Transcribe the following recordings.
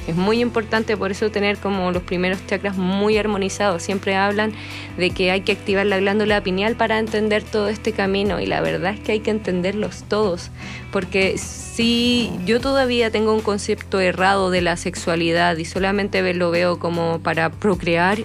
Es muy importante por eso tener como los primeros chakras muy armonizados. Siempre hablan de que hay que activar la glándula pineal para entender todo este camino, y la verdad es que hay que entenderlos todos, porque si yo todavía tengo un concepto errado de la sexualidad y solamente lo veo como para procrear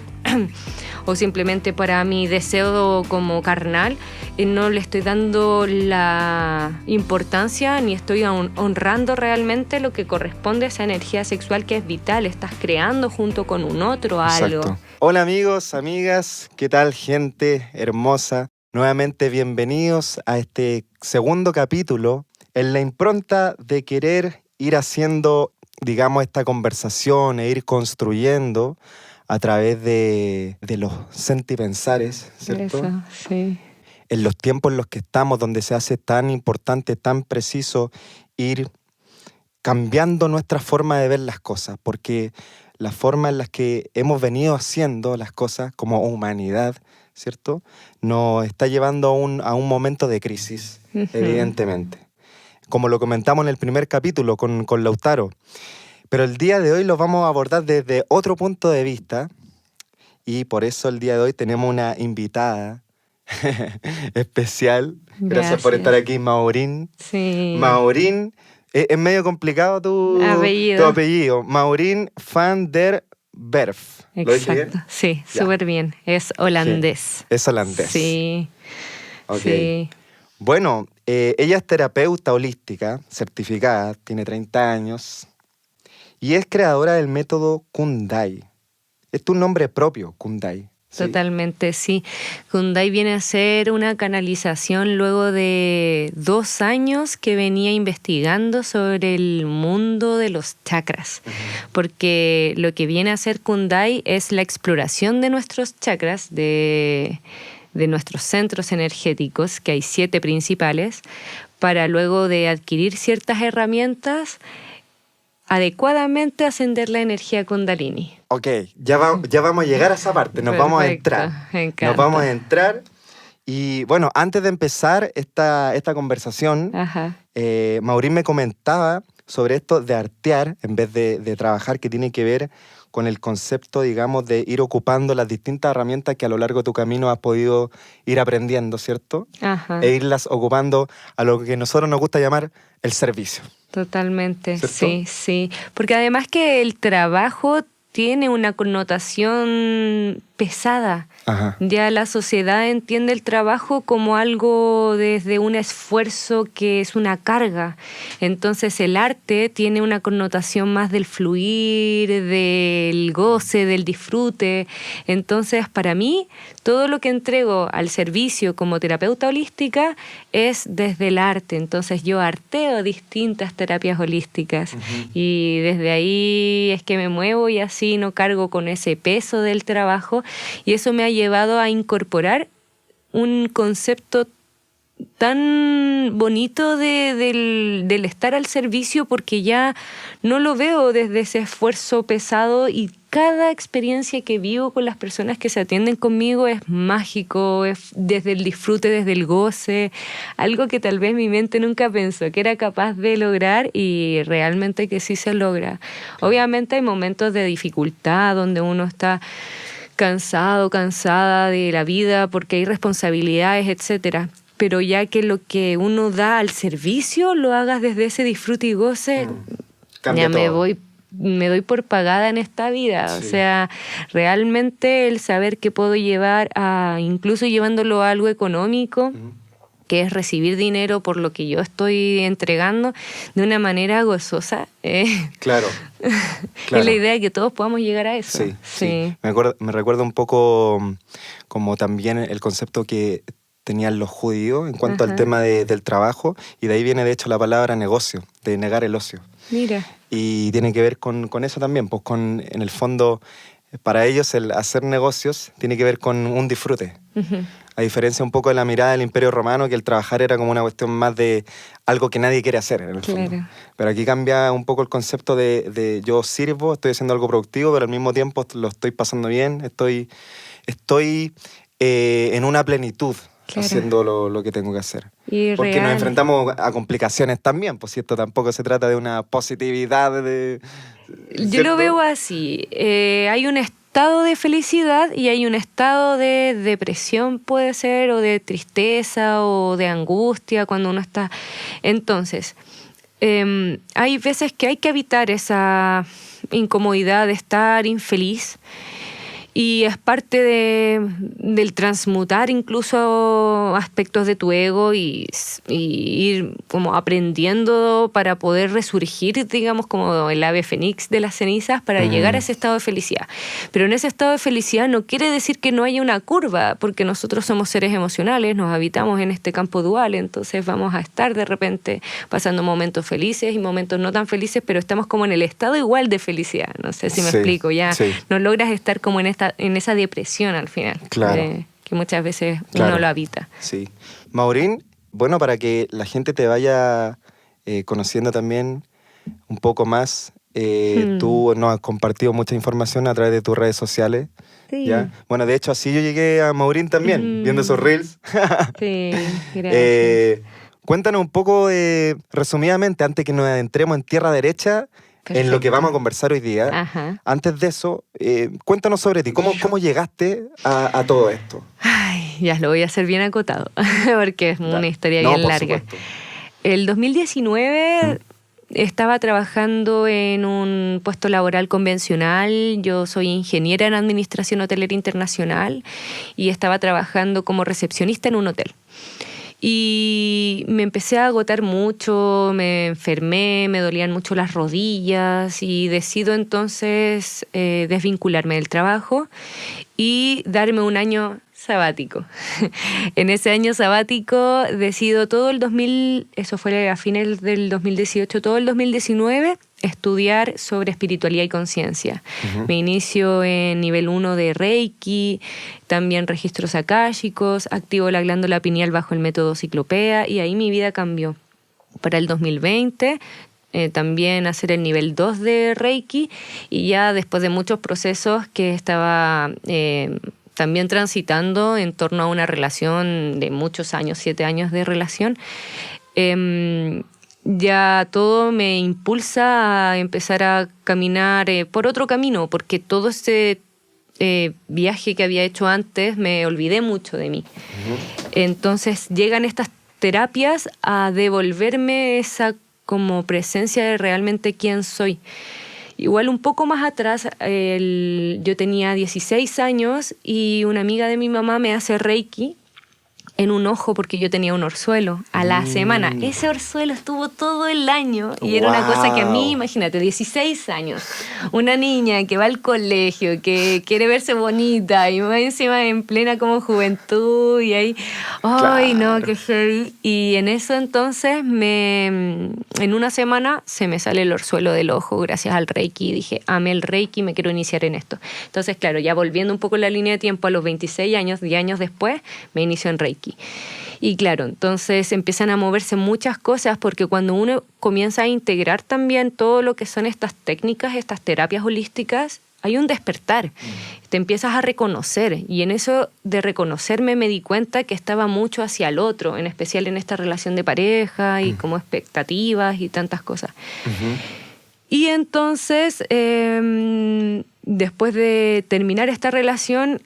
o simplemente para mi deseo como carnal, no le estoy dando la importancia ni estoy honrando realmente lo que corresponde a esa energía sexual que es vital. Estás creando junto con un otro algo. Exacto. Hola amigos, amigas, ¿qué tal, gente hermosa? Nuevamente bienvenidos a este segundo capítulo en la impronta de querer ir haciendo, digamos, esta conversación e ir construyendo a través de los sentipensares, ¿cierto? Eso, sí. En los tiempos en los que estamos, donde se hace tan importante, tan preciso ir cambiando nuestra forma de ver las cosas, porque la forma en la que hemos venido haciendo las cosas como humanidad, ¿cierto?, nos está llevando a un momento de crisis, evidentemente. Como lo comentamos en el primer capítulo con Lautaro. Pero el día de hoy lo vamos a abordar desde otro punto de vista, y por eso el día de hoy tenemos una invitada especial. Gracias por estar aquí, Maureen. Sí. Maureen, es medio complicado tu apellido. Maureen van der Werf. ¿Lo dije bien? Exacto, sí, súper bien. Es holandés. Sí. Es holandés. Sí. Okay. Sí. Bueno, ella es terapeuta holística, certificada, tiene 30 años y es creadora del método Kundai. Es tu nombre propio, Kundai. ¿Sí? Totalmente, sí. Kundai viene a ser una canalización luego de 2 años que venía investigando sobre el mundo de los chakras. Porque lo que viene a ser Kundai es la exploración de nuestros chakras, de nuestros centros energéticos, que hay 7 principales, para luego de adquirir ciertas herramientas, adecuadamente ascender la energía Kundalini. Ok, ya vamos a llegar a esa parte, nos vamos a entrar. Me encanta. Nos vamos a entrar y bueno, antes de empezar esta conversación, Maureen me comentaba sobre esto de artear en vez de trabajar, que tiene que ver con el concepto, digamos, de ir ocupando las distintas herramientas que a lo largo de tu camino has podido ir aprendiendo, ¿cierto? Ajá. E irlas ocupando a lo que a nosotros nos gusta llamar el servicio. Totalmente, ¿cierto? Sí, sí. Porque además que el trabajo tiene una connotación pesada. Ajá. Ya la sociedad entiende el trabajo como algo desde un esfuerzo que es una carga. Entonces el arte tiene una connotación más del fluir, del goce, del disfrute. Entonces para mí todo lo que entrego al servicio como terapeuta holística es desde el arte. Entonces yo arteo distintas terapias holísticas y desde ahí es que me muevo y así no cargo con ese peso del trabajo. Y eso me ha llevado a incorporar un concepto tan bonito del estar al servicio, porque ya no lo veo desde ese esfuerzo pesado, y cada experiencia que vivo con las personas que se atienden conmigo es mágico, es desde el disfrute, desde el goce, algo que tal vez mi mente nunca pensó que era capaz de lograr, y realmente que sí se logra. Obviamente hay momentos de dificultad donde uno está cansada de la vida porque hay responsabilidades, etcétera. Pero ya que lo que uno da al servicio lo hagas desde ese disfrute y goce, ya me doy por pagada en esta vida. Sí. O sea, realmente el saber que puedo llevar incluso llevándolo a algo económico, que es recibir dinero por lo que yo estoy entregando de una manera gozosa. Claro. Es la idea de que todos podamos llegar a eso. Sí. Me recuerda un poco como también el concepto que tenían los judíos en cuanto al tema del trabajo, y de ahí viene de hecho la palabra negocio, de negar el ocio. Mira. Y tiene que ver con eso también, pues en el fondo, para ellos el hacer negocios tiene que ver con un disfrute. A diferencia un poco de la mirada del Imperio Romano, que el trabajar era como una cuestión más de algo que nadie quiere hacer, en el fondo. Pero aquí cambia un poco el concepto de yo sirvo, estoy haciendo algo productivo, pero al mismo tiempo lo estoy pasando bien, estoy en una plenitud. Haciendo lo que tengo que hacer. Porque nos enfrentamos a complicaciones también, pues si esto tampoco se trata de una positividad Yo lo veo así. Hay un estado de felicidad y hay un estado de depresión, puede ser, o de tristeza o de angustia cuando uno está... Entonces, hay veces que hay que evitar esa incomodidad de estar infeliz. Y es parte del transmutar incluso aspectos de tu ego y ir como aprendiendo para poder resurgir, digamos, como el ave fénix de las cenizas para llegar a ese estado de felicidad. Pero en ese estado de felicidad no quiere decir que no haya una curva, porque nosotros somos seres emocionales, nos habitamos en este campo dual, entonces vamos a estar de repente pasando momentos felices y momentos no tan felices, pero estamos como en el estado igual de felicidad. No sé si me explico, ya no logras estar como en esa depresión al final, claro, que muchas veces uno lo habita. Sí. Maurín, bueno, para que la gente te vaya conociendo también un poco más, tú nos has compartido mucha información a través de tus redes sociales. Sí. ¿Ya? Bueno, de hecho, así yo llegué a Maurín también, viendo esos reels. Sí, gracias. Cuéntanos un poco, resumidamente, antes que nos adentremos en tierra derecha, Perfecto. en lo que vamos a conversar hoy día. Ajá. Antes de eso, cuéntanos sobre ti. ¿Cómo llegaste a todo esto? Ay, ya lo voy a hacer bien acotado, porque es una historia bien larga. Supuesto. El 2019 estaba trabajando en un puesto laboral convencional. Yo soy ingeniera en Administración Hotelera Internacional y estaba trabajando como recepcionista en un hotel. Y me empecé a agotar mucho, me enfermé, me dolían mucho las rodillas y decido entonces desvincularme del trabajo y darme un año sabático. En ese año sabático decido eso fue a fines del 2018, todo el 2019, estudiar sobre espiritualidad y conciencia. Me inicio en nivel 1 de Reiki, también registros akáshicos, activo la glándula pineal bajo el método Ciclopea y ahí mi vida cambió. Para el 2020 también hacer el nivel 2 de Reiki y ya después de muchos procesos que estaba también transitando en torno a una relación de muchos años, 7 años de relación, ya todo me impulsa a empezar a caminar por otro camino, porque todo ese viaje que había hecho antes me olvidé mucho de mí. Entonces llegan estas terapias a devolverme esa como presencia de realmente quién soy. Igual un poco más atrás, yo tenía 16 años y una amiga de mi mamá me hace Reiki en un ojo porque yo tenía un orzuelo a la semana. Ese orzuelo estuvo todo el año y era una cosa que a mí, imagínate, 16 años, una niña que va al colegio, que quiere verse bonita y va encima en plena como juventud y ahí, ¡ay, no, qué heavy! Y en eso entonces, en una semana se me sale el orzuelo del ojo gracias al Reiki y dije, amé el Reiki, me quiero iniciar en esto. Entonces, claro, ya volviendo un poco la línea de tiempo, a los 26 años, 10 años después, me inicio en Reiki. Y claro, entonces empiezan a moverse muchas cosas porque cuando uno comienza a integrar también todo lo que son estas técnicas, estas terapias holísticas, hay un despertar. Te empiezas a reconocer y en eso de reconocerme me di cuenta que estaba mucho hacia el otro, en especial en esta relación de pareja y como expectativas y tantas cosas. Y entonces, después de terminar esta relación,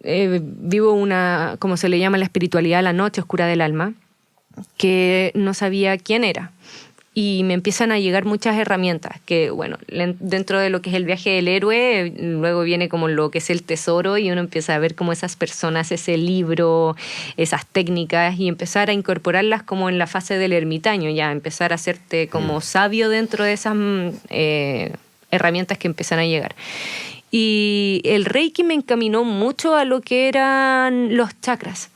vivo como se le llama la espiritualidad, la noche oscura del alma, que no sabía quién era. Y me empiezan a llegar muchas herramientas que, bueno, dentro de lo que es el viaje del héroe, luego viene como lo que es el tesoro y uno empieza a ver como esas personas, ese libro, esas técnicas y empezar a incorporarlas como en la fase del ermitaño, ya empezar a hacerte como sabio dentro de esas herramientas que empiezan a llegar. Y el Reiki me encaminó mucho a lo que eran los chakras.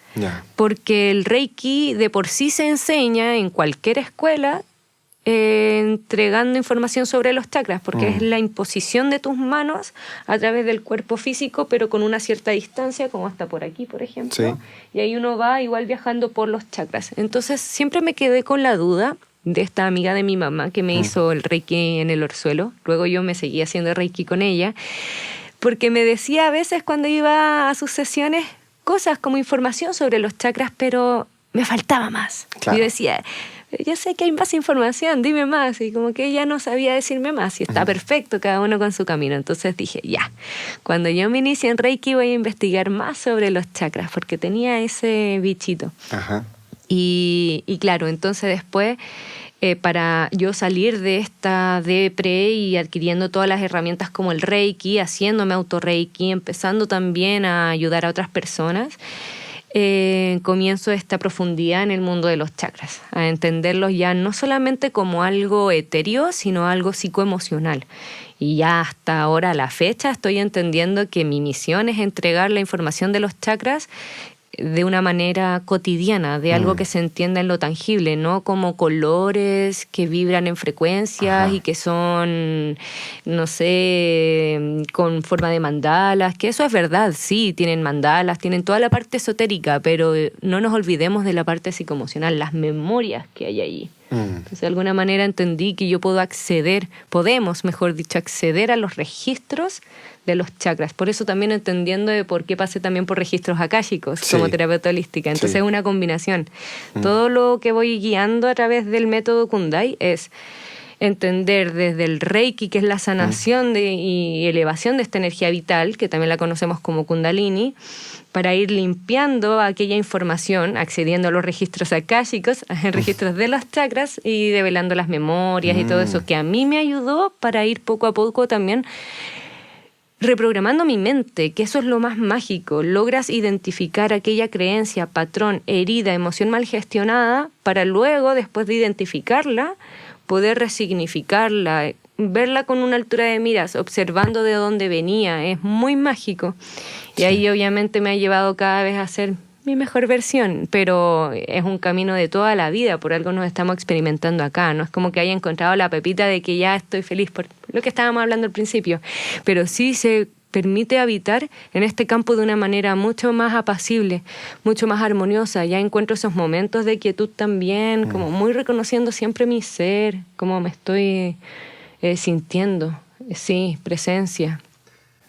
Porque el Reiki de por sí se enseña en cualquier escuela entregando información sobre los chakras, porque es la imposición de tus manos a través del cuerpo físico, pero con una cierta distancia, como hasta por aquí, por ejemplo. Y ahí uno va igual viajando por los chakras. Entonces siempre me quedé con la duda de esta amiga de mi mamá que me hizo el Reiki en el orzuelo. Luego yo me seguí haciendo Reiki con ella, porque me decía a veces cuando iba a sus sesiones cosas como información sobre los chakras, pero me faltaba más. Yo decía, yo sé que hay más información, dime más. Y como que ella no sabía decirme más y está perfecto, cada uno con su camino. Entonces dije, ya, cuando yo me inicie en Reiki voy a investigar más sobre los chakras porque tenía ese bichito. Ajá. Y claro, entonces después, para yo salir de esta depre y adquiriendo todas las herramientas como el Reiki, haciéndome auto-Reiki, empezando también a ayudar a otras personas, comienzo esta profundidad en el mundo de los chakras, a entenderlos ya no solamente como algo etéreo, sino algo psicoemocional. Y ya hasta ahora, a la fecha, estoy entendiendo que mi misión es entregar la información de los chakras de una manera cotidiana, de algo que se entienda en lo tangible, no como colores que vibran en frecuencias y que son, no sé, con forma de mandalas, que eso es verdad, sí, tienen mandalas, tienen toda la parte esotérica, pero no nos olvidemos de la parte psicoemocional, las memorias que hay ahí. Entonces, de alguna manera entendí que yo podemos, mejor dicho, acceder a los registros de los chakras. Por eso también entendiendo de por qué pasé también por registros akáshicos como terapeuta holística. Entonces es una combinación. Todo lo que voy guiando a través del método Kundai es entender desde el Reiki, que es la sanación y elevación de esta energía vital, que también la conocemos como Kundalini, para ir limpiando aquella información, accediendo a los registros akáshicos, registros de los chakras y develando las memorias y todo eso, que a mí me ayudó para ir poco a poco también reprogramando mi mente, que eso es lo más mágico. Logras identificar aquella creencia, patrón, herida, emoción mal gestionada, para luego, después de identificarla, poder resignificarla, verla con una altura de miras, observando de dónde venía. Es muy mágico. Y ahí obviamente me ha llevado cada vez a ser mi mejor versión, pero es un camino de toda la vida, por algo nos estamos experimentando acá. No es como que haya encontrado la pepita de que ya estoy feliz por lo que estábamos hablando al principio, pero sí se permite habitar en este campo de una manera mucho más apacible, mucho más armoniosa. Ya encuentro esos momentos de quietud también, como muy reconociendo siempre mi ser, cómo me estoy sintiendo. Sí, presencia.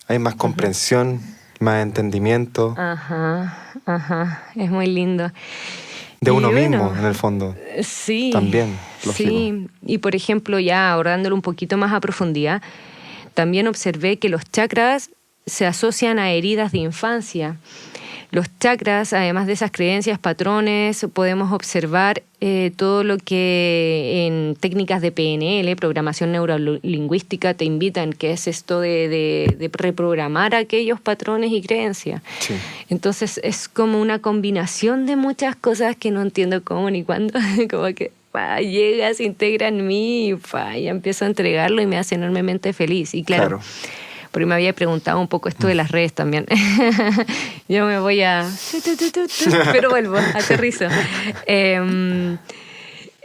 Hay más comprensión, más entendimiento. Es muy lindo. De uno mismo, en el fondo. Sí. También, lógico. Sí, y por ejemplo, ya abordándolo un poquito más a profundidad, también observé que los chakras se asocian a heridas de infancia. Los chakras, además de esas creencias, patrones, podemos observar todo lo que en técnicas de PNL, programación neurolingüística, te invitan, que es esto de reprogramar aquellos patrones y creencias. Sí. Entonces es como una combinación de muchas cosas que no entiendo cómo ni cuándo, como que llega, se integra en mí y empiezo a entregarlo y me hace enormemente feliz. Y claro. Porque me había preguntado un poco esto de las redes también. Yo me voy a... Pero vuelvo, aterrizo. En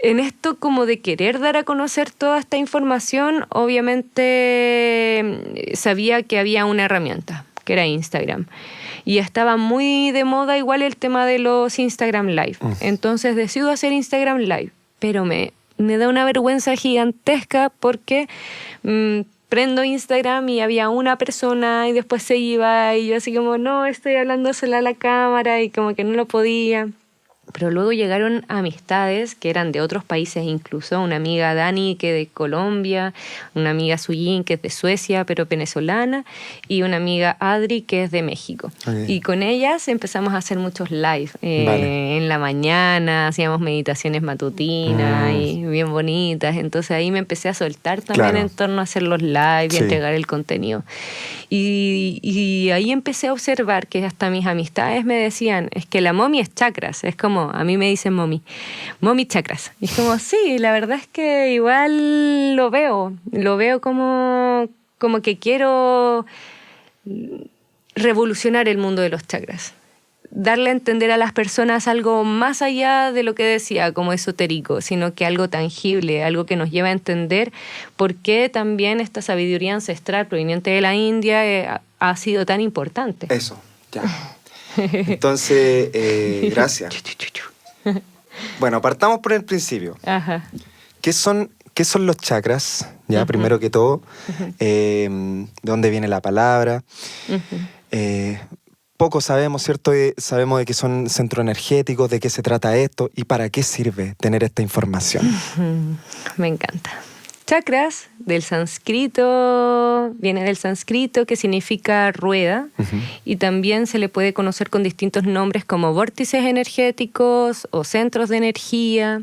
esto como de querer dar a conocer toda esta información, obviamente sabía que había una herramienta, que era Instagram. Y estaba muy de moda igual el tema de los Instagram Live. Entonces decido hacer Instagram Live. Pero me da una vergüenza gigantesca porque... prendo Instagram y había una persona y después se iba y yo así como, no, estoy hablándosela a la cámara y como que no lo podía. Pero luego llegaron amistades que eran de otros países incluso, una amiga Dani que es de Colombia, una amiga Suyin que es de Suecia pero venezolana y una amiga Adri que es de México. Y con ellas empezamos a hacer muchos live. En la mañana hacíamos meditaciones matutinas y bien bonitas. Entonces ahí me empecé a soltar también en torno a hacer los live y entregar el contenido. Y ahí empecé a observar que hasta mis amistades me decían, es que la mommy es chakras, es como, a mí me dicen mommy chakras. Y es como, sí, la verdad es que igual lo veo como que quiero revolucionar el mundo de los chakras. Darle a entender a las personas algo más allá de lo que decía como esotérico, sino que algo tangible, algo que nos lleva a entender por qué también esta sabiduría ancestral proveniente de la India ha sido tan importante. Eso, ya. Entonces, gracias. Bueno, partamos por el principio. Ajá. ¿Qué son los chakras? Ya, primero que todo, ¿de dónde viene la palabra? poco sabemos, ¿cierto? Sabemos de qué son centros energéticos, de qué se trata esto y para qué sirve tener esta información. Me encanta. Chakras, del sánscrito, viene del sánscrito que significa rueda, y también se le puede conocer con distintos nombres como vórtices energéticos o centros de energía.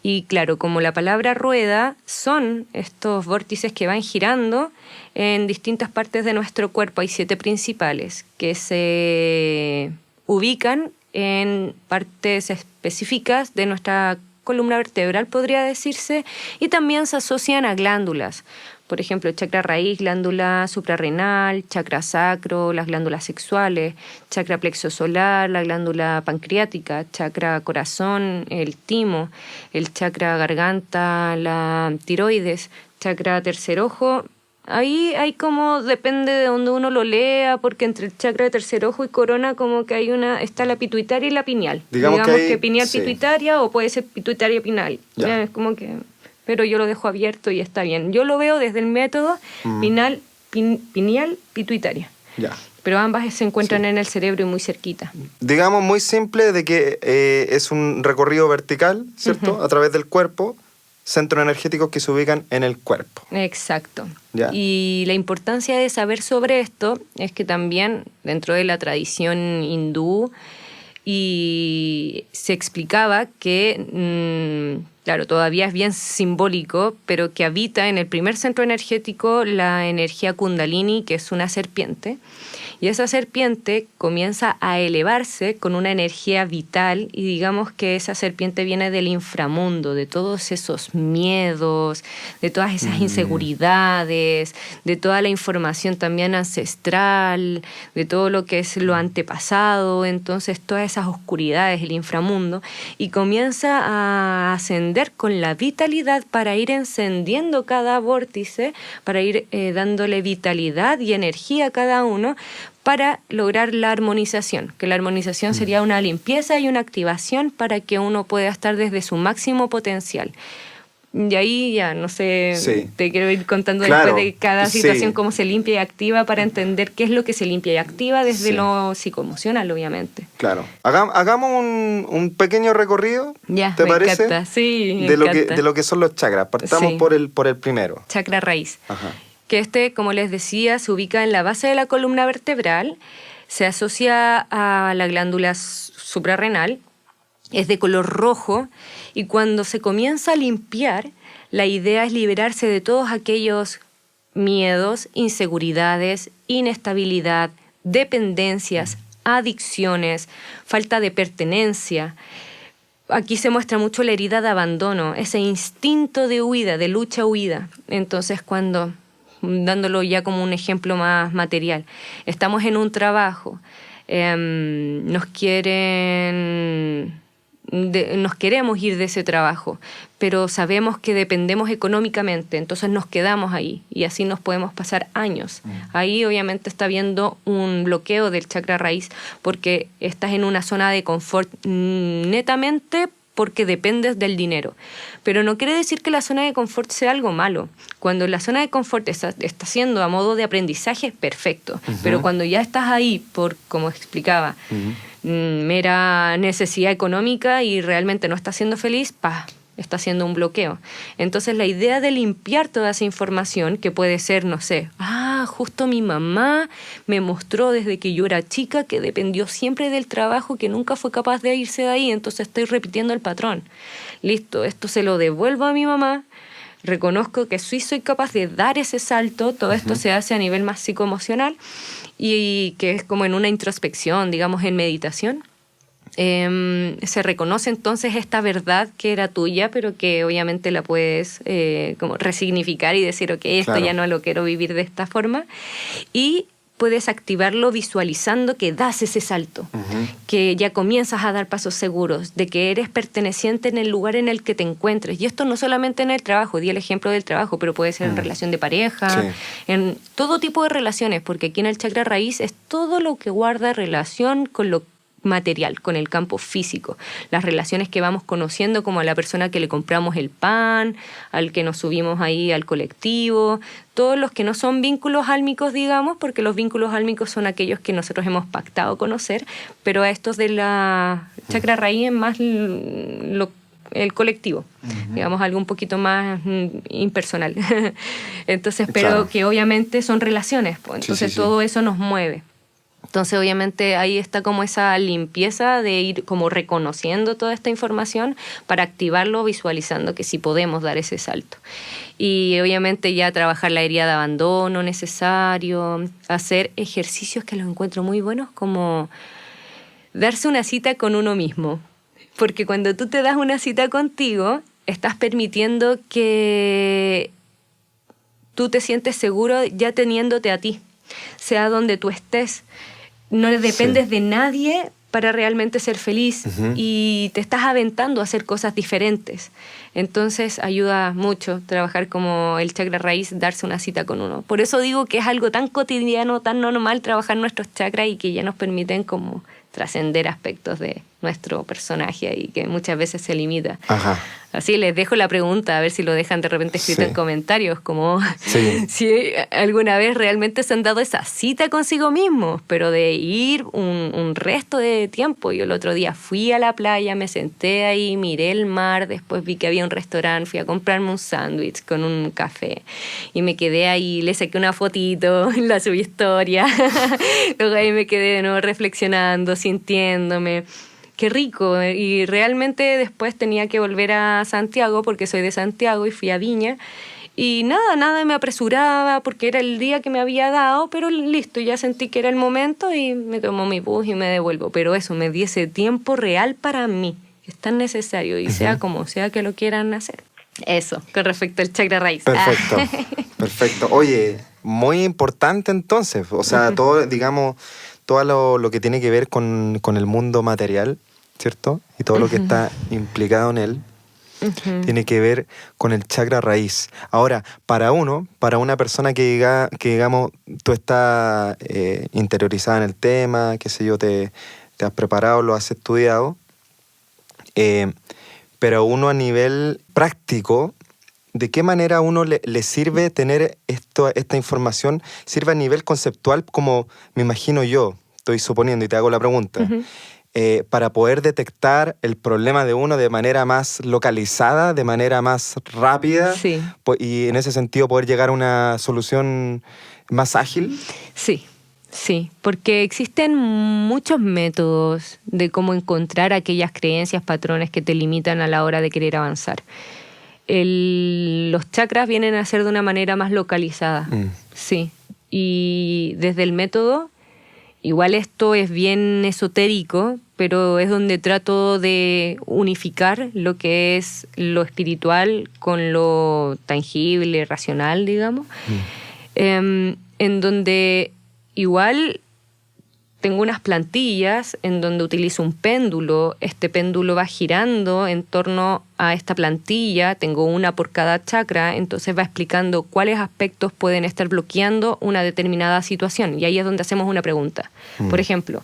Y claro, como la palabra rueda, son estos vórtices que van girando en distintas partes de nuestro cuerpo. Hay 7 principales que se ubican en partes específicas de nuestra columna vertebral, podría decirse, y también se asocian a glándulas. Por ejemplo, chakra raíz, glándula suprarrenal, chakra sacro, las glándulas sexuales, chakra plexo solar, la glándula pancreática, chakra corazón, el timo, el chakra garganta, la tiroides, chakra tercer ojo. Ahí hay como, depende de donde uno lo lea, porque entre el chakra de tercer ojo y corona como que está la pituitaria y la pineal. Digamos que pineal pituitaria, o puede ser pituitaria pineal. Es como que, pero yo lo dejo abierto y está bien. Yo lo veo desde el método pineal pituitaria. Pero ambas se encuentran en el cerebro y muy cerquita. Digamos muy simple de que es un recorrido vertical, ¿cierto? A través del cuerpo. Centros energéticos que se ubican en el cuerpo. Exacto. Y la importancia de saber sobre esto es que también dentro de la tradición hindú se explicaba que, claro, todavía es bien simbólico, pero que habita en el primer centro energético la energía kundalini, que es una serpiente. Y esa serpiente comienza a elevarse con una energía vital, y digamos que esa serpiente viene del inframundo, de todos esos miedos, de todas esas inseguridades, de toda la información también ancestral, de todo lo que es lo antepasado, entonces todas esas oscuridades, el inframundo, y comienza a ascender con la vitalidad para ir encendiendo cada vórtice, para ir dándole vitalidad y energía a cada uno, para lograr la armonización, que la armonización sería una limpieza y una activación para que uno pueda estar desde su máximo potencial. Y ahí ya, no sé, te quiero ir contando después de cada situación cómo se limpia y activa, para entender qué es lo que se limpia y activa desde lo psicoemocional, obviamente. Claro. Hagamos un pequeño recorrido, ¿te parece? Encanta. Sí, de lo que son los chakras. Partamos por el primero. Chakra raíz. Que como les decía, se ubica en la base de la columna vertebral, se asocia a la glándula suprarrenal, es de color rojo, y cuando se comienza a limpiar, la idea es liberarse de todos aquellos miedos, inseguridades, inestabilidad, dependencias, adicciones, falta de pertenencia. Aquí se muestra mucho la herida de abandono, ese instinto de huida, de lucha-huida. Entonces, dándolo ya como un ejemplo más material, estamos en un trabajo, nos queremos ir de ese trabajo, pero sabemos que dependemos económicamente, entonces nos quedamos ahí, y así nos podemos pasar años. Ahí obviamente está habiendo un bloqueo del chakra raíz, porque estás en una zona de confort netamente porque dependes del dinero. Pero no quiere decir que la zona de confort sea algo malo. Cuando la zona de confort está siendo a modo de aprendizaje, perfecto. Pero cuando ya estás ahí por, como explicaba, mera necesidad económica y realmente no estás siendo feliz, está haciendo un bloqueo. Entonces la idea de limpiar toda esa información, que puede ser, no sé, justo mi mamá me mostró desde que yo era chica que dependió siempre del trabajo, que nunca fue capaz de irse de ahí, entonces estoy repitiendo el patrón. Listo, esto se lo devuelvo a mi mamá, reconozco que sí soy capaz de dar ese salto, todo esto se hace a nivel más psicoemocional, y que es como en una introspección, digamos en meditación. Se reconoce entonces esta verdad que era tuya, pero que obviamente la puedes como resignificar y decir, ok, esto ya no lo quiero vivir de esta forma, y puedes activarlo visualizando que das ese salto, que ya comienzas a dar pasos seguros, de que eres perteneciente en el lugar en el que te encuentres. Y esto no solamente en el trabajo, di el ejemplo del trabajo, pero puede ser en relación de pareja, en todo tipo de relaciones, porque aquí en el chakra raíz es todo lo que guarda relación con lo material, con el campo físico. Las relaciones que vamos conociendo, como a la persona que le compramos el pan, al que nos subimos ahí al colectivo, todos los que no son vínculos álmicos, digamos, porque los vínculos álmicos son aquellos que nosotros hemos pactado conocer, pero a estos de la chakra raíz es más el colectivo, digamos, algo un poquito más impersonal. Entonces, pero claro, que obviamente son relaciones, pues, entonces todo eso nos mueve. Entonces, obviamente, ahí está como esa limpieza de ir como reconociendo toda esta información para activarlo, visualizando que sí podemos dar ese salto. Y obviamente ya trabajar la herida de abandono necesario, hacer ejercicios que los encuentro muy buenos, como darse una cita con uno mismo. Porque cuando tú te das una cita contigo, estás permitiendo que tú te sientes seguro ya teniéndote a ti, sea donde tú estés. No dependes de nadie para realmente ser feliz y te estás aventando a hacer cosas diferentes. Entonces ayuda mucho trabajar como el chakra raíz, darse una cita con uno. Por eso digo que es algo tan cotidiano, tan normal trabajar nuestros chakras y que ya nos permiten como trascender aspectos de nuestro personaje y que muchas veces se limita. Ajá. Así les dejo la pregunta, a ver si lo dejan de repente escrito en comentarios, como si alguna vez realmente se han dado esa cita consigo mismos, pero de ir un resto de tiempo. Yo el otro día fui a la playa, me senté ahí, miré el mar, después vi que había un restaurante, fui a comprarme un sándwich con un café y me quedé ahí, le saqué una fotito, la subí historia, luego ahí me quedé de nuevo reflexionando, sintiéndome. Qué rico, y realmente después tenía que volver a Santiago porque soy de Santiago y fui a Viña y nada me apresuraba porque era el día que me había dado, pero listo, ya sentí que era el momento y me tomo mi bus y me devuelvo, pero eso, me di ese tiempo real para mí, es tan necesario y sea como sea que lo quieran hacer. Eso, con respecto al chakra raíz. Perfecto, perfecto. Oye, muy importante entonces, o sea, todo, digamos, todo lo que tiene que ver con el mundo material, ¿cierto? Y todo lo que está implicado en él, tiene que ver con el chakra raíz. Ahora, para una persona que digamos, tú estás interiorizada en el tema, qué sé yo, te has preparado, lo has estudiado, pero uno a nivel práctico, ¿de qué manera a uno le sirve tener esta información? ¿Sirve a nivel conceptual, como me imagino yo, estoy suponiendo y te hago la pregunta, para poder detectar el problema de uno de manera más localizada, de manera más rápida, y en ese sentido poder llegar a una solución más ágil? Sí, porque existen muchos métodos de cómo encontrar aquellas creencias, patrones que te limitan a la hora de querer avanzar. Los chakras vienen a ser de una manera más localizada, sí. Y desde el método, igual esto es bien esotérico, pero es donde trato de unificar lo que es lo espiritual con lo tangible, racional, digamos, en donde igual tengo unas plantillas en donde utilizo un péndulo. Este péndulo va girando en torno a esta plantilla. Tengo una por cada chakra, entonces va explicando cuáles aspectos pueden estar bloqueando una determinada situación. Y ahí es donde hacemos una pregunta. Por ejemplo,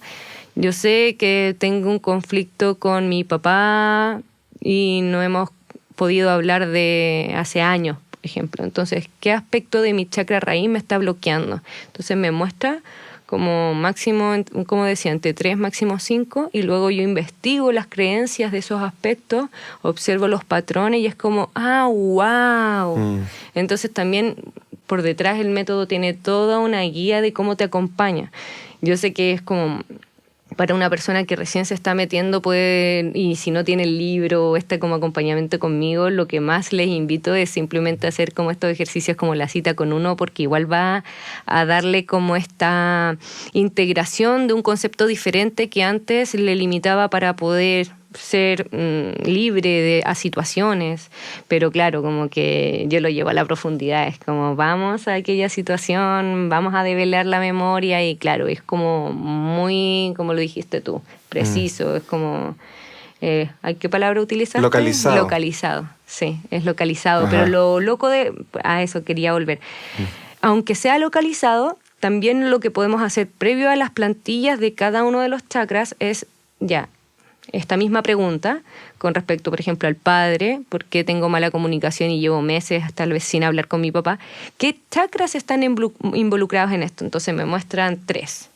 yo sé que tengo un conflicto con mi papá y no hemos podido hablar de hace años, por ejemplo. Entonces, ¿qué aspecto de mi chakra raíz me está bloqueando? Entonces me muestra como máximo, como decía, entre 3, máximo 5, y luego yo investigo las creencias de esos aspectos, observo los patrones y es como, wow. Entonces también por detrás el método tiene toda una guía de cómo te acompaña. Yo sé que es como para una persona que recién se está metiendo, puede, y si no tiene el libro o está como acompañamiento conmigo, lo que más les invito es simplemente hacer como estos ejercicios como la cita con uno, porque igual va a darle como esta integración de un concepto diferente que antes le limitaba para poder ser libre a situaciones, pero claro, como que yo lo llevo a la profundidad, es como vamos a aquella situación, vamos a develar la memoria y claro, es como muy, como lo dijiste tú, preciso, es como, ¿hay qué palabra utilizar? Localizado, sí, es localizado. Ajá. Pero lo loco a eso quería volver. Aunque sea localizado, también lo que podemos hacer previo a las plantillas de cada uno de los chakras es ya, esta misma pregunta con respecto, por ejemplo, al padre, por qué tengo mala comunicación y llevo meses tal vez sin hablar con mi papá, ¿qué chakras están involucrados en esto? Entonces me muestran 3.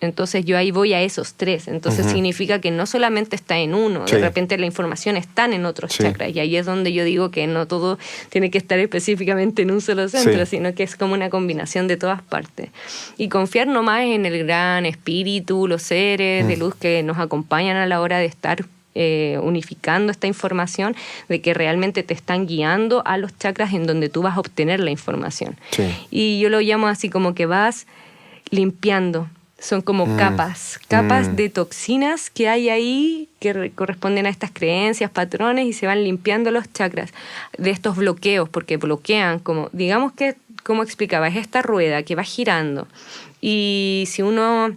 Entonces yo ahí voy a esos 3. Entonces significa que no solamente está en uno, Sí. de repente la información está en otros Sí. chakras. Y ahí es donde yo digo que no todo tiene que estar específicamente en un solo centro, Sí. sino que es como una combinación de todas partes. Y confiar nomás en el gran espíritu, los seres de luz que nos acompañan a la hora de estar unificando esta información, de que realmente te están guiando a los chakras en donde tú vas a obtener la información. Sí. Y yo lo llamo así como que vas limpiando. Son como capas de toxinas que hay ahí que corresponden a estas creencias, patrones, y se van limpiando los chakras de estos bloqueos, porque bloquean, como digamos que, como explicaba, es esta rueda que va girando. Y si uno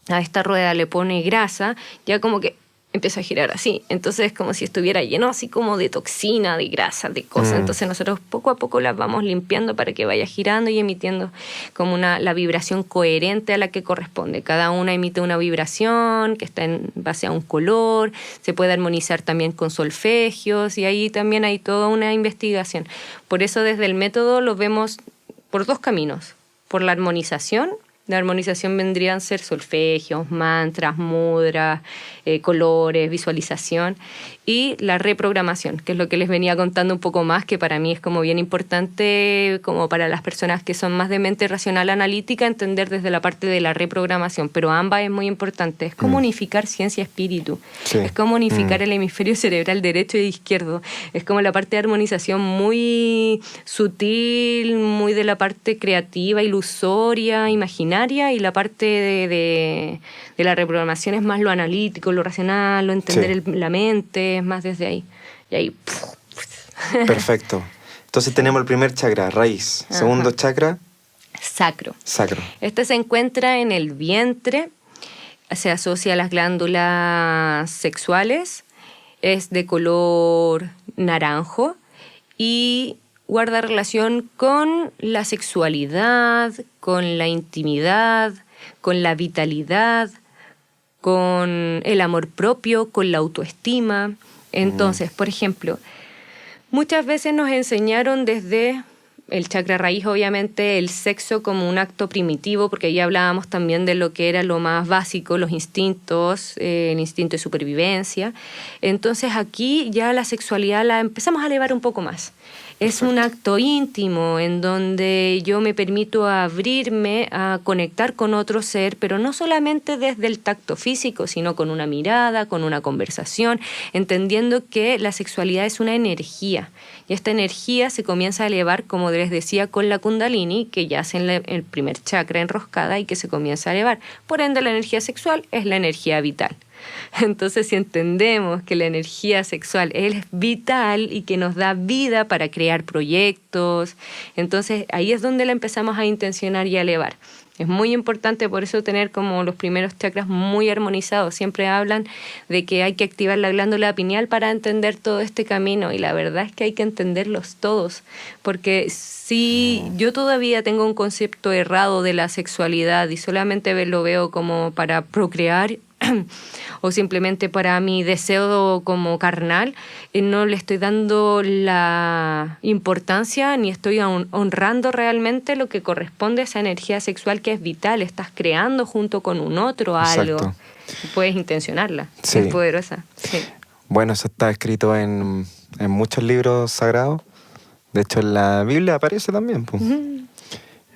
a esta rueda le pone grasa, ya como que empieza a girar así. Entonces es como si estuviera lleno así como de toxina, de grasa, de cosas. Entonces nosotros poco a poco las vamos limpiando para que vaya girando y emitiendo como la vibración coherente a la que corresponde. Cada una emite una vibración que está en base a un color, se puede armonizar también con solfegios y ahí también hay toda una investigación. Por eso desde el método lo vemos por 2 caminos. Por la armonización. La armonización vendrían a ser solfegios, mantras, mudras, colores, visualización, y la reprogramación, que es lo que les venía contando un poco más, que para mí es como bien importante, como para las personas que son más de mente racional analítica, entender desde la parte de la reprogramación, pero ambas es muy importante. Es como unificar ciencia y espíritu, Sí. es como unificar el hemisferio cerebral derecho e izquierdo, es como la parte de armonización muy sutil, muy de la parte creativa, ilusoria, imaginaria, y la parte de la reprogramación es más lo analítico, lo racional, lo entender Sí. la mente, es más desde ahí. Y ahí... Perfecto. Entonces tenemos el primer chakra, raíz. Segundo chakra, Sacro. sacro. Este se encuentra en el vientre, se asocia a las glándulas sexuales, es de color naranjo y guarda relación con la sexualidad, con la intimidad, con la vitalidad, con el amor propio, con la autoestima. Entonces, por ejemplo, muchas veces nos enseñaron desde el chakra raíz, obviamente, el sexo como un acto primitivo, porque ya hablábamos también de lo que era lo más básico, los instintos, el instinto de supervivencia. Entonces aquí ya la sexualidad la empezamos a elevar un poco más. Es un acto íntimo en donde yo me permito abrirme a conectar con otro ser, pero no solamente desde el tacto físico, sino con una mirada, con una conversación, entendiendo que la sexualidad es una energía. Y esta energía se comienza a elevar, como les decía, con la Kundalini, que yace en el primer chakra enroscada y que se comienza a elevar. Por ende, la energía sexual es la energía vital. Entonces, si entendemos que la energía sexual es vital y que nos da vida para crear proyectos, entonces ahí es donde la empezamos a intencionar y a elevar. Es muy importante por eso tener como los primeros chakras muy armonizados. Siempre hablan de que hay que activar la glándula pineal para entender todo este camino, y la verdad es que hay que entenderlos todos, porque si yo todavía tengo un concepto errado de la sexualidad y solamente lo veo como para procrear o simplemente para mi deseo como carnal, no le estoy dando la importancia ni estoy honrando realmente lo que corresponde a esa energía sexual que es vital. Estás creando junto con un otro algo. Exacto. Puedes intencionarla. Sí. Es poderosa. Sí. Bueno, eso está escrito en muchos libros sagrados. De hecho, en la Biblia aparece también, pues.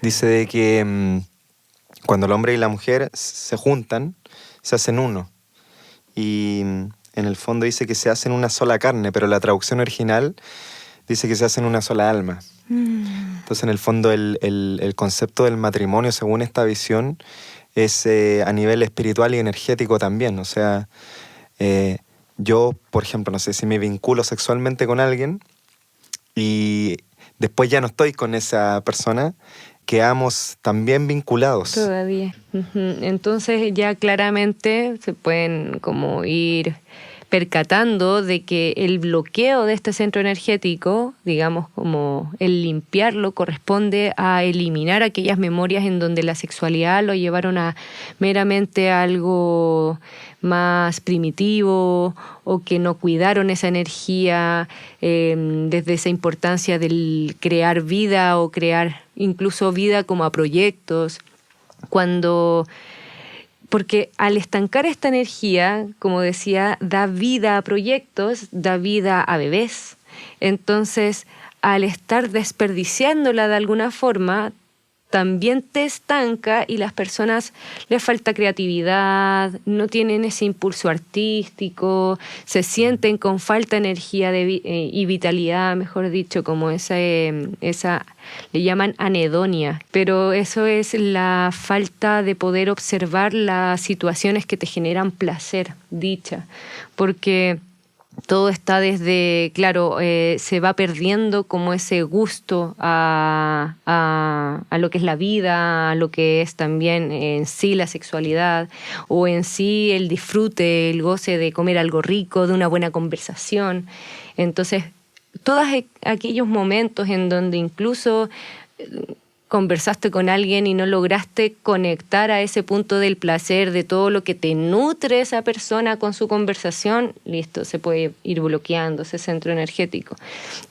Dice de que cuando el hombre y la mujer se juntan, se hacen uno. Y en el fondo dice que se hacen una sola carne, pero la traducción original dice que se hacen una sola alma. Entonces, en el fondo, el concepto del matrimonio, según esta visión, es a nivel espiritual y energético también. O sea, yo, por ejemplo, no sé, si me vinculo sexualmente con alguien y después ya no estoy con esa persona, quedamos también vinculados. Todavía. Entonces ya claramente se pueden como ir percatando de que el bloqueo de este centro energético, digamos como el limpiarlo, corresponde a eliminar aquellas memorias en donde la sexualidad lo llevaron a meramente algo más primitivo o que no cuidaron esa energía desde esa importancia del crear vida o crear incluso vida como a proyectos. Porque al estancar esta energía, como decía, da vida a proyectos, da vida a bebés. Entonces, al estar desperdiciándola de alguna forma, también te estanca y las personas les falta creatividad, no tienen ese impulso artístico, se sienten con falta de energía y vitalidad, mejor dicho, como esa le llaman anedonia. Pero eso es la falta de poder observar las situaciones que te generan placer, dicha, porque todo está desde, claro, se va perdiendo como ese gusto a lo que es la vida, a lo que es también en sí la sexualidad, o en sí el disfrute, el goce de comer algo rico, de una buena conversación. Entonces, todos aquellos momentos en donde incluso conversaste con alguien y no lograste conectar a ese punto del placer, de todo lo que te nutre esa persona con su conversación, listo, se puede ir bloqueando ese centro energético.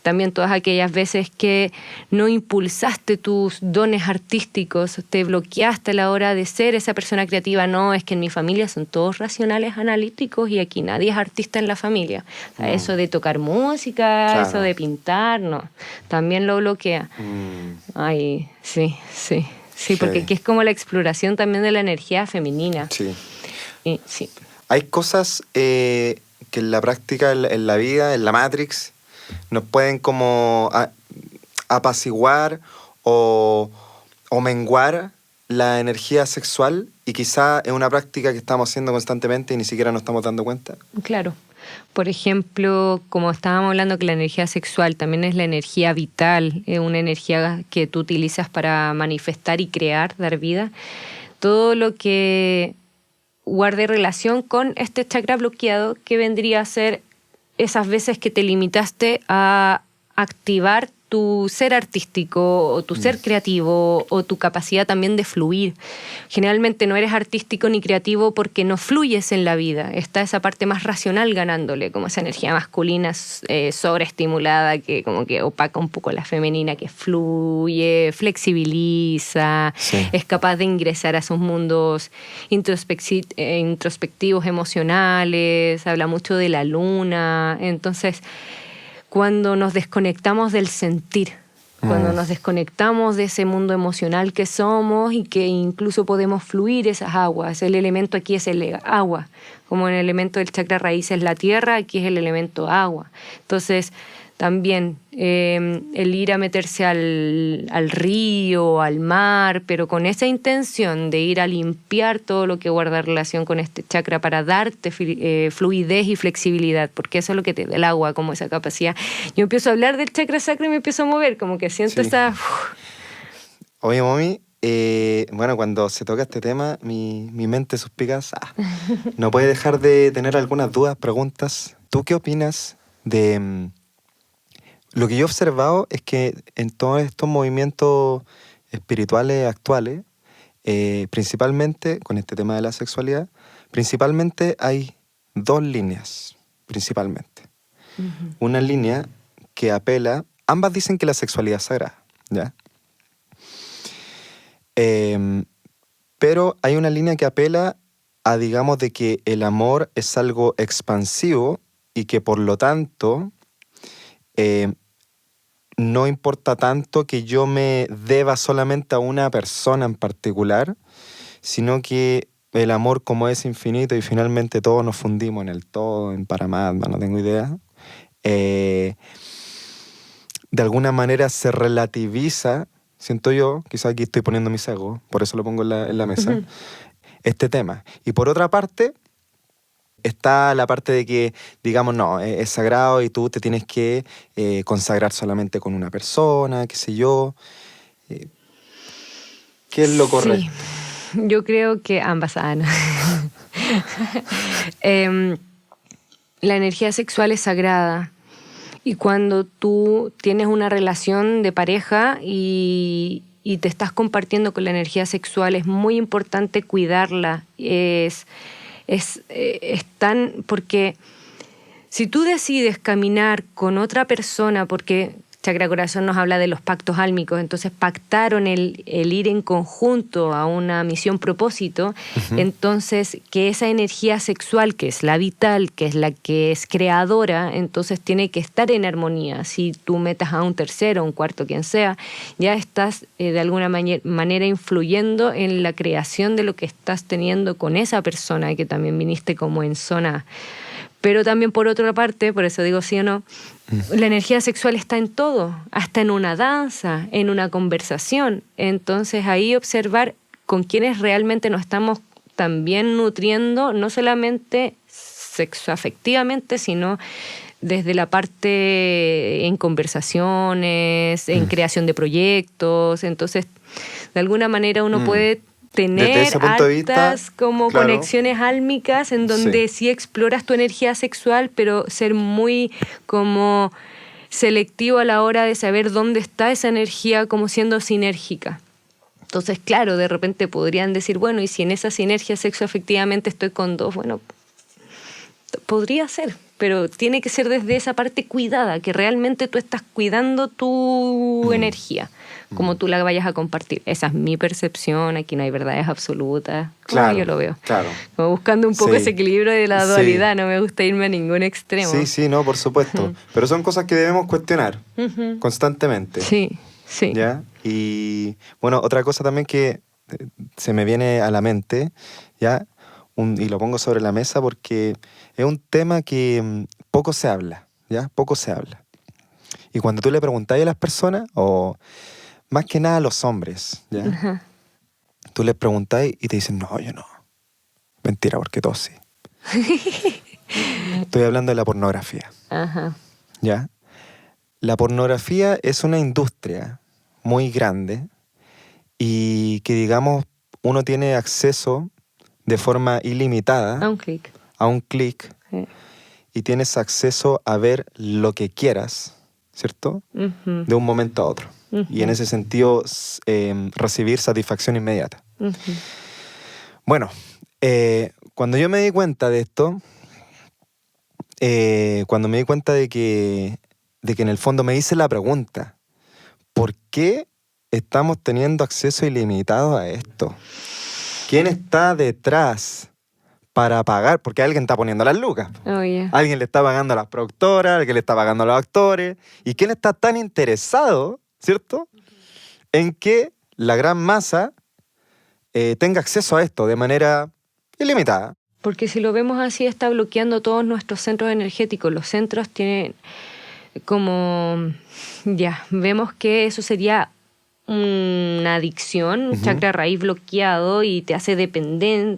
También todas aquellas veces que no impulsaste tus dones artísticos, te bloqueaste a la hora de ser esa persona creativa. No, es que en mi familia son todos racionales, analíticos y aquí nadie es artista en la familia. O sea, eso de tocar música, claro, eso de pintar, no, también lo bloquea. Ay, sí, porque aquí es como la exploración también de la energía femenina. Sí. Sí. Hay cosas que en la práctica, en la vida, en la Matrix, nos pueden como apaciguar o menguar la energía sexual, y quizá es una práctica que estamos haciendo constantemente y ni siquiera nos estamos dando cuenta. Claro. Por ejemplo, como estábamos hablando que la energía sexual también es la energía vital, es una energía que tú utilizas para manifestar y crear, dar vida. Todo lo que guarde relación con este chakra bloqueado, que vendría a ser esas veces que te limitaste a activar tu ser artístico o tu ser creativo o tu capacidad también de fluir. Generalmente no eres artístico ni creativo porque no fluyes en la vida. Está esa parte más racional ganándole, como esa energía masculina sobreestimulada que como que opaca un poco a la femenina, que fluye, flexibiliza, sí, es capaz de ingresar a esos mundos introspectivos, emocionales, habla mucho de la luna. Entonces, cuando nos desconectamos del sentir, cuando nos desconectamos de ese mundo emocional que somos y que incluso podemos fluir esas aguas. El elemento aquí es el agua, como el elemento del chakra raíz es la tierra, aquí es el elemento agua. Entonces, también el ir a meterse al río, al mar, pero con esa intención de ir a limpiar todo lo que guarda relación con este chakra para darte fluidez y flexibilidad, porque eso es lo que te da el agua, como esa capacidad. Yo empiezo a hablar del chakra sacro y me empiezo a mover, como que siento esa... Oye, mami, bueno, cuando se toca este tema, mi mente suspicaz no puede dejar de tener algunas dudas, preguntas. ¿Tú qué opinas de... Lo que yo he observado es que en todos estos movimientos espirituales actuales, principalmente con este tema de la sexualidad, principalmente hay dos líneas, principalmente. Uh-huh. Una línea que apela, ambas dicen que la sexualidad es sagrada, ¿ya? Pero hay una línea que apela a, digamos, de que el amor es algo expansivo y que por lo tanto... no importa tanto que yo me deba solamente a una persona en particular, sino que el amor, como es infinito y finalmente todos nos fundimos en el todo, en Paramatma, no tengo idea, de alguna manera se relativiza, siento yo, quizás aquí estoy poniendo mis egos, por eso lo pongo en la mesa, uh-huh, este tema. Y por otra parte, está la parte de que, digamos, no, es sagrado y tú te tienes que consagrar solamente con una persona, qué sé yo. ¿Qué es lo correcto? Sí, yo creo que ambas, la energía sexual es sagrada. Y cuando tú tienes una relación de pareja y te estás compartiendo con la energía sexual, es muy importante cuidarla. Es tan... Porque si tú decides caminar con otra persona, porque Chakra Corazón nos habla de los pactos álmicos, entonces pactaron el ir en conjunto a una misión propósito, entonces que esa energía sexual, que es la vital, que es la que es creadora, entonces tiene que estar en armonía. Si tú metas a un tercero, un cuarto, quien sea, ya estás de alguna manera influyendo en la creación de lo que estás teniendo con esa persona, que también viniste como en zona. Pero también por otra parte, por eso digo sí o no, la energía sexual está en todo, hasta en una danza, en una conversación. Entonces ahí observar con quienes realmente nos estamos también nutriendo, no solamente sexoafectivamente, sino desde la parte en conversaciones, en creación de proyectos. Entonces, de alguna manera uno puede tener altas como claro, conexiones álmicas en donde sí exploras tu energía sexual, pero ser muy como selectivo a la hora de saber dónde está esa energía como siendo sinérgica. Entonces, claro, de repente podrían decir, bueno, y si en esa sinergia sexoafectivamente estoy con dos, bueno, podría ser, pero tiene que ser desde esa parte cuidada, que realmente tú estás cuidando tu energía, como tú la vayas a compartir. Esa es mi percepción, aquí no hay verdades absolutas, como yo lo veo. Claro. Como buscando un poco ese equilibrio de la dualidad, no me gusta irme a ningún extremo. Sí, no, por supuesto. Pero son cosas que debemos cuestionar constantemente. Sí. ¿Ya? Y bueno, otra cosa también que se me viene a la mente, ¿ya? Y lo pongo sobre la mesa porque es un tema que poco se habla, ¿ya? Poco se habla. Y cuando tú le preguntas a las personas, o más que nada a los hombres, ¿ya? Tú les preguntas y te dicen, no, yo no. Mentira, porque todos sí. Estoy hablando de la pornografía. ¿Ya? La pornografía es una industria muy grande y que, digamos, uno tiene acceso de forma ilimitada a un clic y tienes acceso a ver lo que quieras, ¿cierto? De un momento a otro. Y en ese sentido recibir satisfacción inmediata. Bueno, cuando yo me di cuenta de esto, cuando me di cuenta de que en el fondo me hice la pregunta, ¿por qué estamos teniendo acceso ilimitado a esto? ¿Quién está detrás para pagar? Porque alguien está poniendo las lucas. Alguien le está pagando a las productoras, alguien le está pagando a los actores. ¿Y quién está tan interesado, ¿cierto?, en que la gran masa tenga acceso a esto de manera ilimitada? Porque si lo vemos así, está bloqueando todos nuestros centros energéticos. Los centros tienen como... Ya, vemos que eso sería una adicción, chakra raíz bloqueado, y te hace dependiente,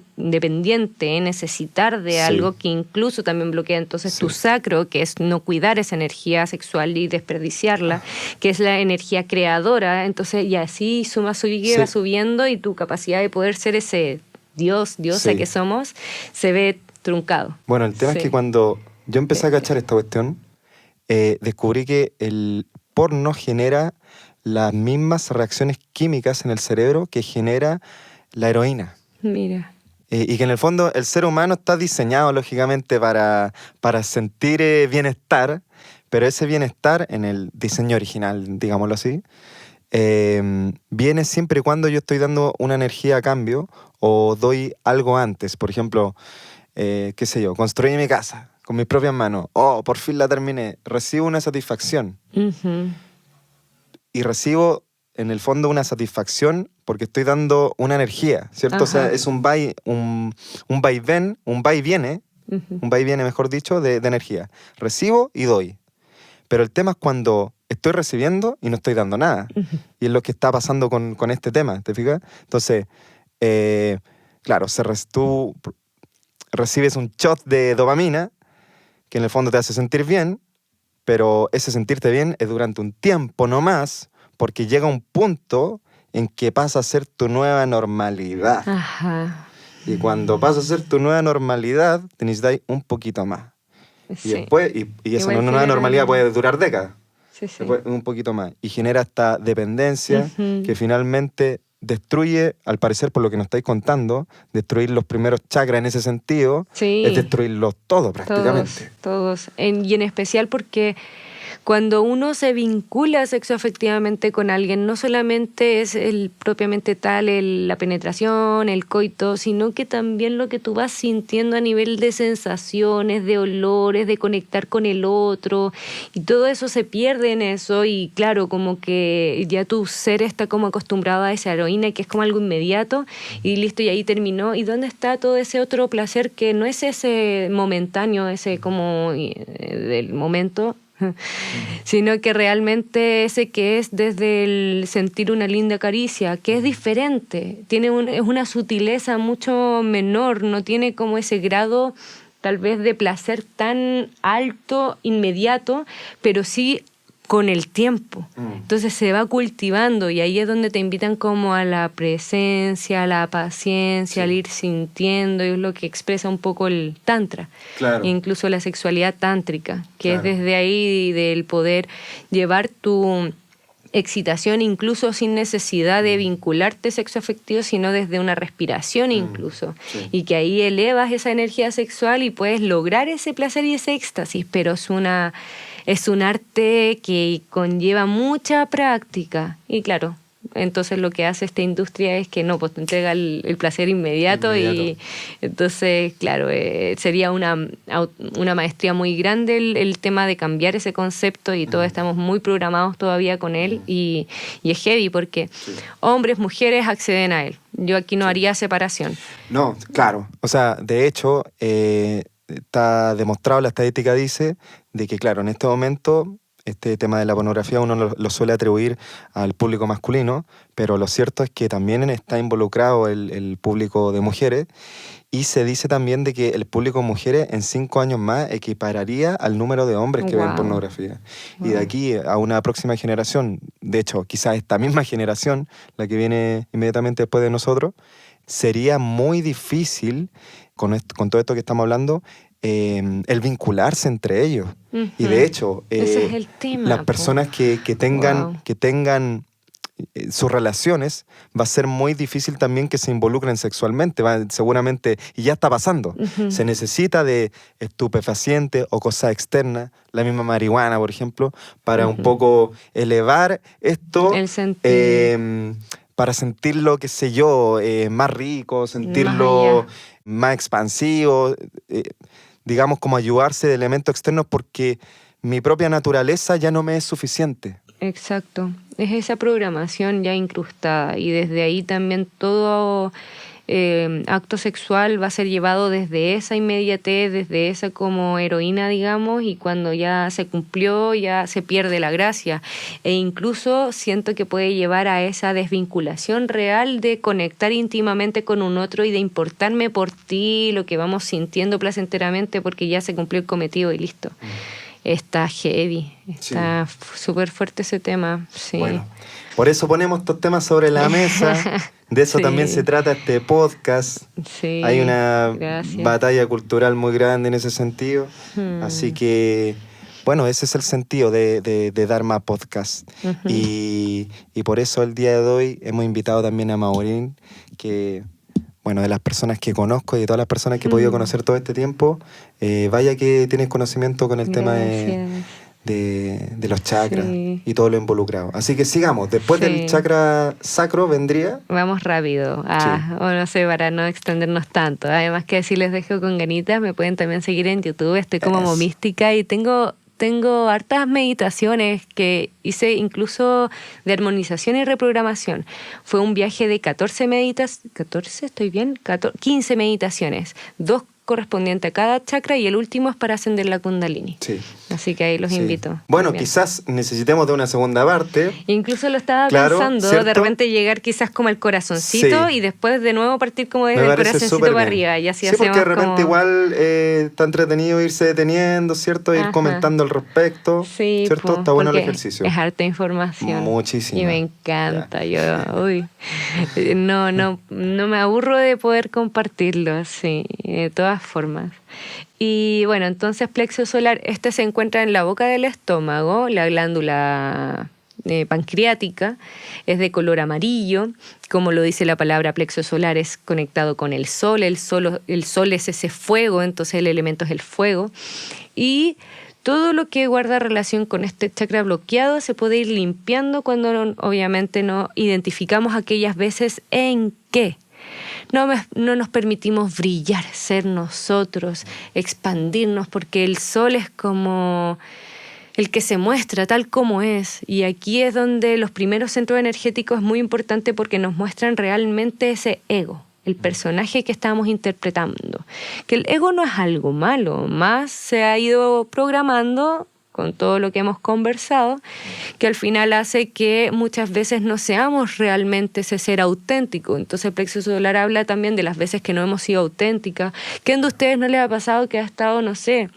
necesitar de algo que incluso también bloquea entonces tu sacro, que es no cuidar esa energía sexual y desperdiciarla, que es la energía creadora. Entonces, y así va subiendo, y tu capacidad de poder ser ese diosa que somos, se ve truncado. Bueno, el tema es que cuando yo empecé a cachar esta cuestión, descubrí que el porno genera las mismas reacciones químicas en el cerebro que genera la heroína. Mira. Y que en el fondo el ser humano está diseñado, lógicamente, para sentir bienestar, pero ese bienestar en el diseño original, digámoslo así, viene siempre y cuando yo estoy dando una energía a cambio o doy algo antes. Por ejemplo, qué sé yo, construí mi casa con mis propias manos. Oh, por fin la terminé. Recibo una satisfacción. Y recibo, en el fondo, una satisfacción porque estoy dando una energía, ¿cierto? O sea, es un va y viene, mejor dicho, de energía. Recibo y doy. Pero el tema es cuando estoy recibiendo y no estoy dando nada. Y es lo que está pasando con este tema, ¿te fijas? Entonces, claro, tú recibes un shot de dopamina que en el fondo te hace sentir bien, pero ese sentirte bien es durante un tiempo nomás, porque llega un punto en que pasa a ser tu nueva normalidad. Y cuando pasa a ser tu nueva normalidad, te necesitas un poquito más. Y después, y esa Igual nueva genera normalidad un- puede durar décadas. Sí, sí. Después, un poquito más. Y genera esta dependencia Ujú. que finalmente destruye, al parecer por lo que nos estáis contando, destruir los primeros chakras en ese sentido, Sí. es destruirlos todo prácticamente. Todos. Y en especial porque cuando uno se vincula sexoafectivamente con alguien, no solamente es el propiamente tal la penetración, el coito, sino que también lo que tú vas sintiendo a nivel de sensaciones, de olores, de conectar con el otro, y todo eso se pierde en eso, y claro, como que ya tu ser está como acostumbrado a esa heroína, que es como algo inmediato, y listo, y ahí terminó. ¿Y dónde está todo ese otro placer que no es ese momentáneo, ese como del momento? Sino que realmente ese que es desde el sentir una linda caricia, que es diferente, es una sutileza mucho menor, no tiene como ese grado tal vez de placer tan alto, inmediato, pero sí con el tiempo. Entonces se va cultivando y ahí es donde te invitan como a la presencia, a la paciencia, al ir sintiendo, y es lo que expresa un poco el tantra. Claro. E incluso la sexualidad tántrica, que Claro. es desde ahí del poder llevar tu excitación incluso sin necesidad de vincularte sexoafectivo, sino desde una respiración incluso. Sí. Y que ahí elevas esa energía sexual y puedes lograr ese placer y ese éxtasis, pero es un arte que conlleva mucha práctica. Y claro, entonces lo que hace esta industria es que no, pues te entrega el placer inmediato. Y entonces, claro, sería una maestría muy grande el tema de cambiar ese concepto, y todos estamos muy programados todavía con él, y es heavy porque hombres, mujeres acceden a él. Yo aquí no haría separación. No, claro. O sea, de hecho, está demostrado, la estadística dice, de que, claro, en este momento este tema de la pornografía uno lo suele atribuir al público masculino, pero lo cierto es que también está involucrado el público de mujeres, y se dice también de que el público de mujeres en 5 años más equipararía al número de hombres que ven Wow. pornografía. Y de aquí a una próxima generación, de hecho, quizás esta misma generación, la que viene inmediatamente después de nosotros, sería muy difícil, con todo esto que estamos hablando, el vincularse entre ellos. Y de hecho, ese es el tema, las personas que tengan, Wow. que tengan sus relaciones, va a ser muy difícil también que se involucren sexualmente, seguramente, y ya está pasando. Se necesita de estupefacientes o cosas externas, la misma marihuana, por ejemplo, para un poco elevar esto, El sentir. para sentirlo, qué sé yo, más rico, sentirlo allá. más expansivo, digamos, como ayudarse de elementos externos, porque mi propia naturaleza ya no me es suficiente. Exacto, es esa programación ya incrustada, y desde ahí también todo acto sexual va a ser llevado desde esa inmediatez, desde esa como heroína, digamos, y cuando ya se cumplió ya se pierde la gracia, e incluso siento que puede llevar a esa desvinculación real de conectar íntimamente con un otro y de importarme por ti, lo que vamos sintiendo placenteramente porque ya se cumplió el cometido y listo. Está heavy, está súper fuerte ese tema, sí. Bueno, por eso ponemos estos temas sobre la mesa. De eso Sí. también se trata este podcast. Sí, Hay una gracias. batalla cultural muy grande en ese sentido. Así que, bueno, ese es el sentido de Dharma Podcast. Y por eso el día de hoy hemos invitado también a Maureen, que, bueno, de las personas que conozco y de todas las personas que he podido conocer todo este tiempo, vaya que tienes conocimiento con el tema de los chakras, Sí. y todo lo involucrado. Así que sigamos. Después Sí. del chakra sacro vendría... Vamos rápido, o no sé, para no extendernos tanto. Además que si les dejo con ganitas, me pueden también seguir en YouTube. Estoy como Eso. Momística, y tengo hartas meditaciones que hice incluso de armonización y reprogramación. Fue un viaje de 14 ¿estoy bien? 15 meditaciones, 2 correspondientes a cada chakra, y el último es para ascender la Kundalini. Sí. Así que ahí los Sí. invito. Bueno, también. quizás necesitemos de una segunda parte. Incluso lo estaba Claro, pensando, ¿cierto? de repente llegar quizás como el corazoncito, Sí. y después de nuevo partir como desde Me el parece corazoncito súper para bien. arriba, y así Sí, porque hacemos de repente como... igual está entretenido irse deteniendo, ¿cierto? Ir Ajá. comentando al respecto, Sí, ¿cierto? po, Está bueno el porque ejercicio. es harta información. Muchísima. Y me encanta. No me aburro de poder compartirlo, sí. De todas todas formas. Y bueno, entonces plexo solar, este se encuentra en la boca del estómago, la glándula pancreática, es de color amarillo, como lo dice la palabra, plexo solar es conectado con el sol es ese fuego, entonces el elemento es el fuego, y todo lo que guarda relación con este chakra bloqueado se puede ir limpiando cuando obviamente no identificamos aquellas veces en que no nos permitimos brillar, ser nosotros, expandirnos, porque el sol es como el que se muestra tal como es. Y aquí es donde los primeros centros energéticos es muy importante porque nos muestran realmente ese ego, el personaje que estamos interpretando. Que el ego no es algo malo, más se ha ido programando con todo lo que hemos conversado, que al final hace que muchas veces no seamos realmente ese ser auténtico. Entonces el plexo solar habla también de las veces que no hemos sido auténticas. ¿Quién de ustedes no les ha pasado que ha estado, no sé,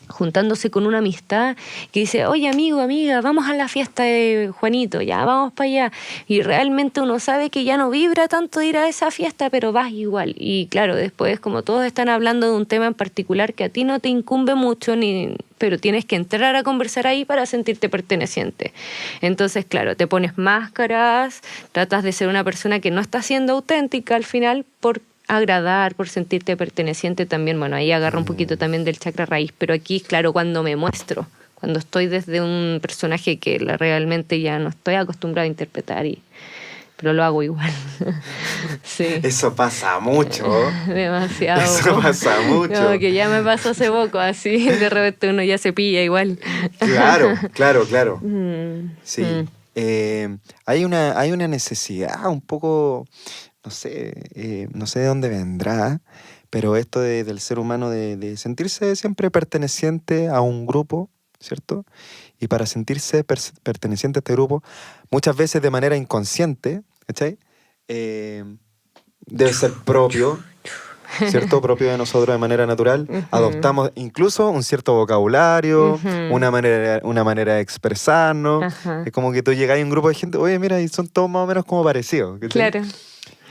juntándose con una amistad que dice, oye amigo, amiga, vamos a la fiesta de Juanito, ya vamos para allá, y realmente uno sabe que ya no vibra tanto ir a esa fiesta, pero vas igual? Y claro, después como todos están hablando de un tema en particular que a ti no te incumbe mucho, pero tienes que entrar a conversar ahí para sentirte perteneciente. Entonces, claro, te pones máscaras, tratas de ser una persona que no está siendo auténtica al final por agradar, por sentirte perteneciente también. Bueno, ahí agarra un poquito también del chakra raíz, pero aquí, claro, cuando me muestro, cuando estoy desde un personaje que realmente ya no estoy acostumbrada a interpretar, pero lo hago igual. Sí. Eso pasa mucho. Demasiado. Eso pasa mucho. Como que ya me pasó hace poco, así, de repente uno ya se pilla igual. Claro. Sí. Hay una necesidad un poco, no sé de dónde vendrá, pero esto del ser humano de sentirse siempre perteneciente a un grupo, ¿cierto? Y para sentirse perteneciente a este grupo, muchas veces de manera inconsciente, ¿cachai? Debe ser propio, ¿cierto? Propio de nosotros de manera natural. Adoptamos incluso un cierto vocabulario, una manera de expresarnos. Es como que tú llegas a un grupo de gente, oye, mira, y son todos más o menos como parecidos, ¿cachai? Claro.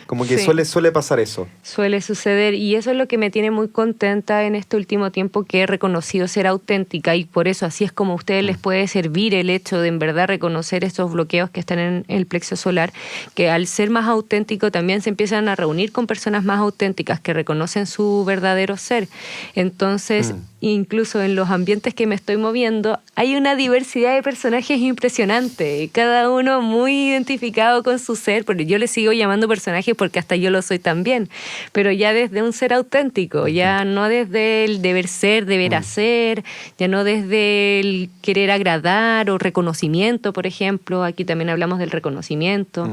Como que Sí. suele pasar eso. Suele suceder, y eso es lo que me tiene muy contenta en este último tiempo, que he reconocido ser auténtica, y por eso así es como a ustedes les puede servir el hecho de en verdad reconocer esos bloqueos que están en el plexo solar, que al ser más auténtico también se empiezan a reunir con personas más auténticas que reconocen su verdadero ser. Entonces, incluso en los ambientes que me estoy moviendo, hay una diversidad de personajes impresionante, y cada uno muy identificado con su ser, porque yo le sigo llamando personajes porque hasta yo lo soy también, pero ya desde un ser auténtico, ya no desde el deber ser, deber hacer, ya no desde el querer agradar o reconocimiento, por ejemplo. Aquí también hablamos del reconocimiento,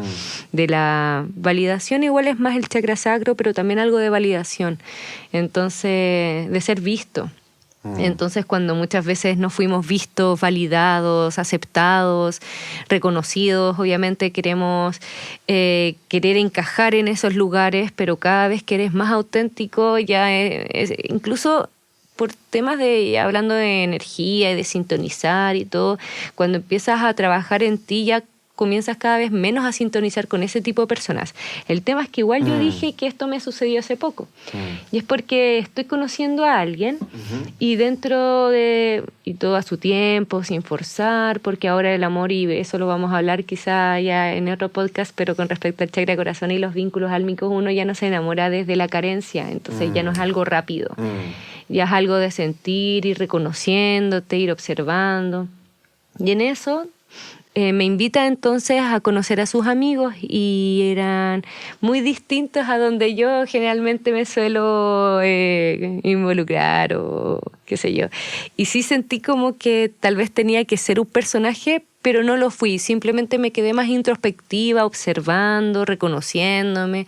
de la validación, igual es más el chakra sacro, pero también algo de validación, entonces de ser visto. Entonces, cuando muchas veces no fuimos vistos, validados, aceptados, reconocidos, obviamente queremos querer encajar en esos lugares, pero cada vez que eres más auténtico, ya incluso por temas hablando de energía y de sintonizar y todo, cuando empiezas a trabajar en ti, ya comienzas cada vez menos a sintonizar con ese tipo de personas. El tema es que igual yo dije que esto me sucedió hace poco. Y es porque estoy conociendo a alguien y dentro de... y todo a su tiempo, sin forzar, porque ahora el amor, y eso lo vamos a hablar quizá ya en otro podcast, pero con respecto al chakra corazón y los vínculos álmicos, uno ya no se enamora desde la carencia, entonces ya no es algo rápido. Ya es algo de sentir, ir reconociéndote, ir observando. Y en eso... me invita entonces a conocer a sus amigos, y eran muy distintos a donde yo generalmente me suelo involucrar o qué sé yo. Y sí sentí como que tal vez tenía que ser un personaje, pero no lo fui. Simplemente me quedé más introspectiva, observando, reconociéndome.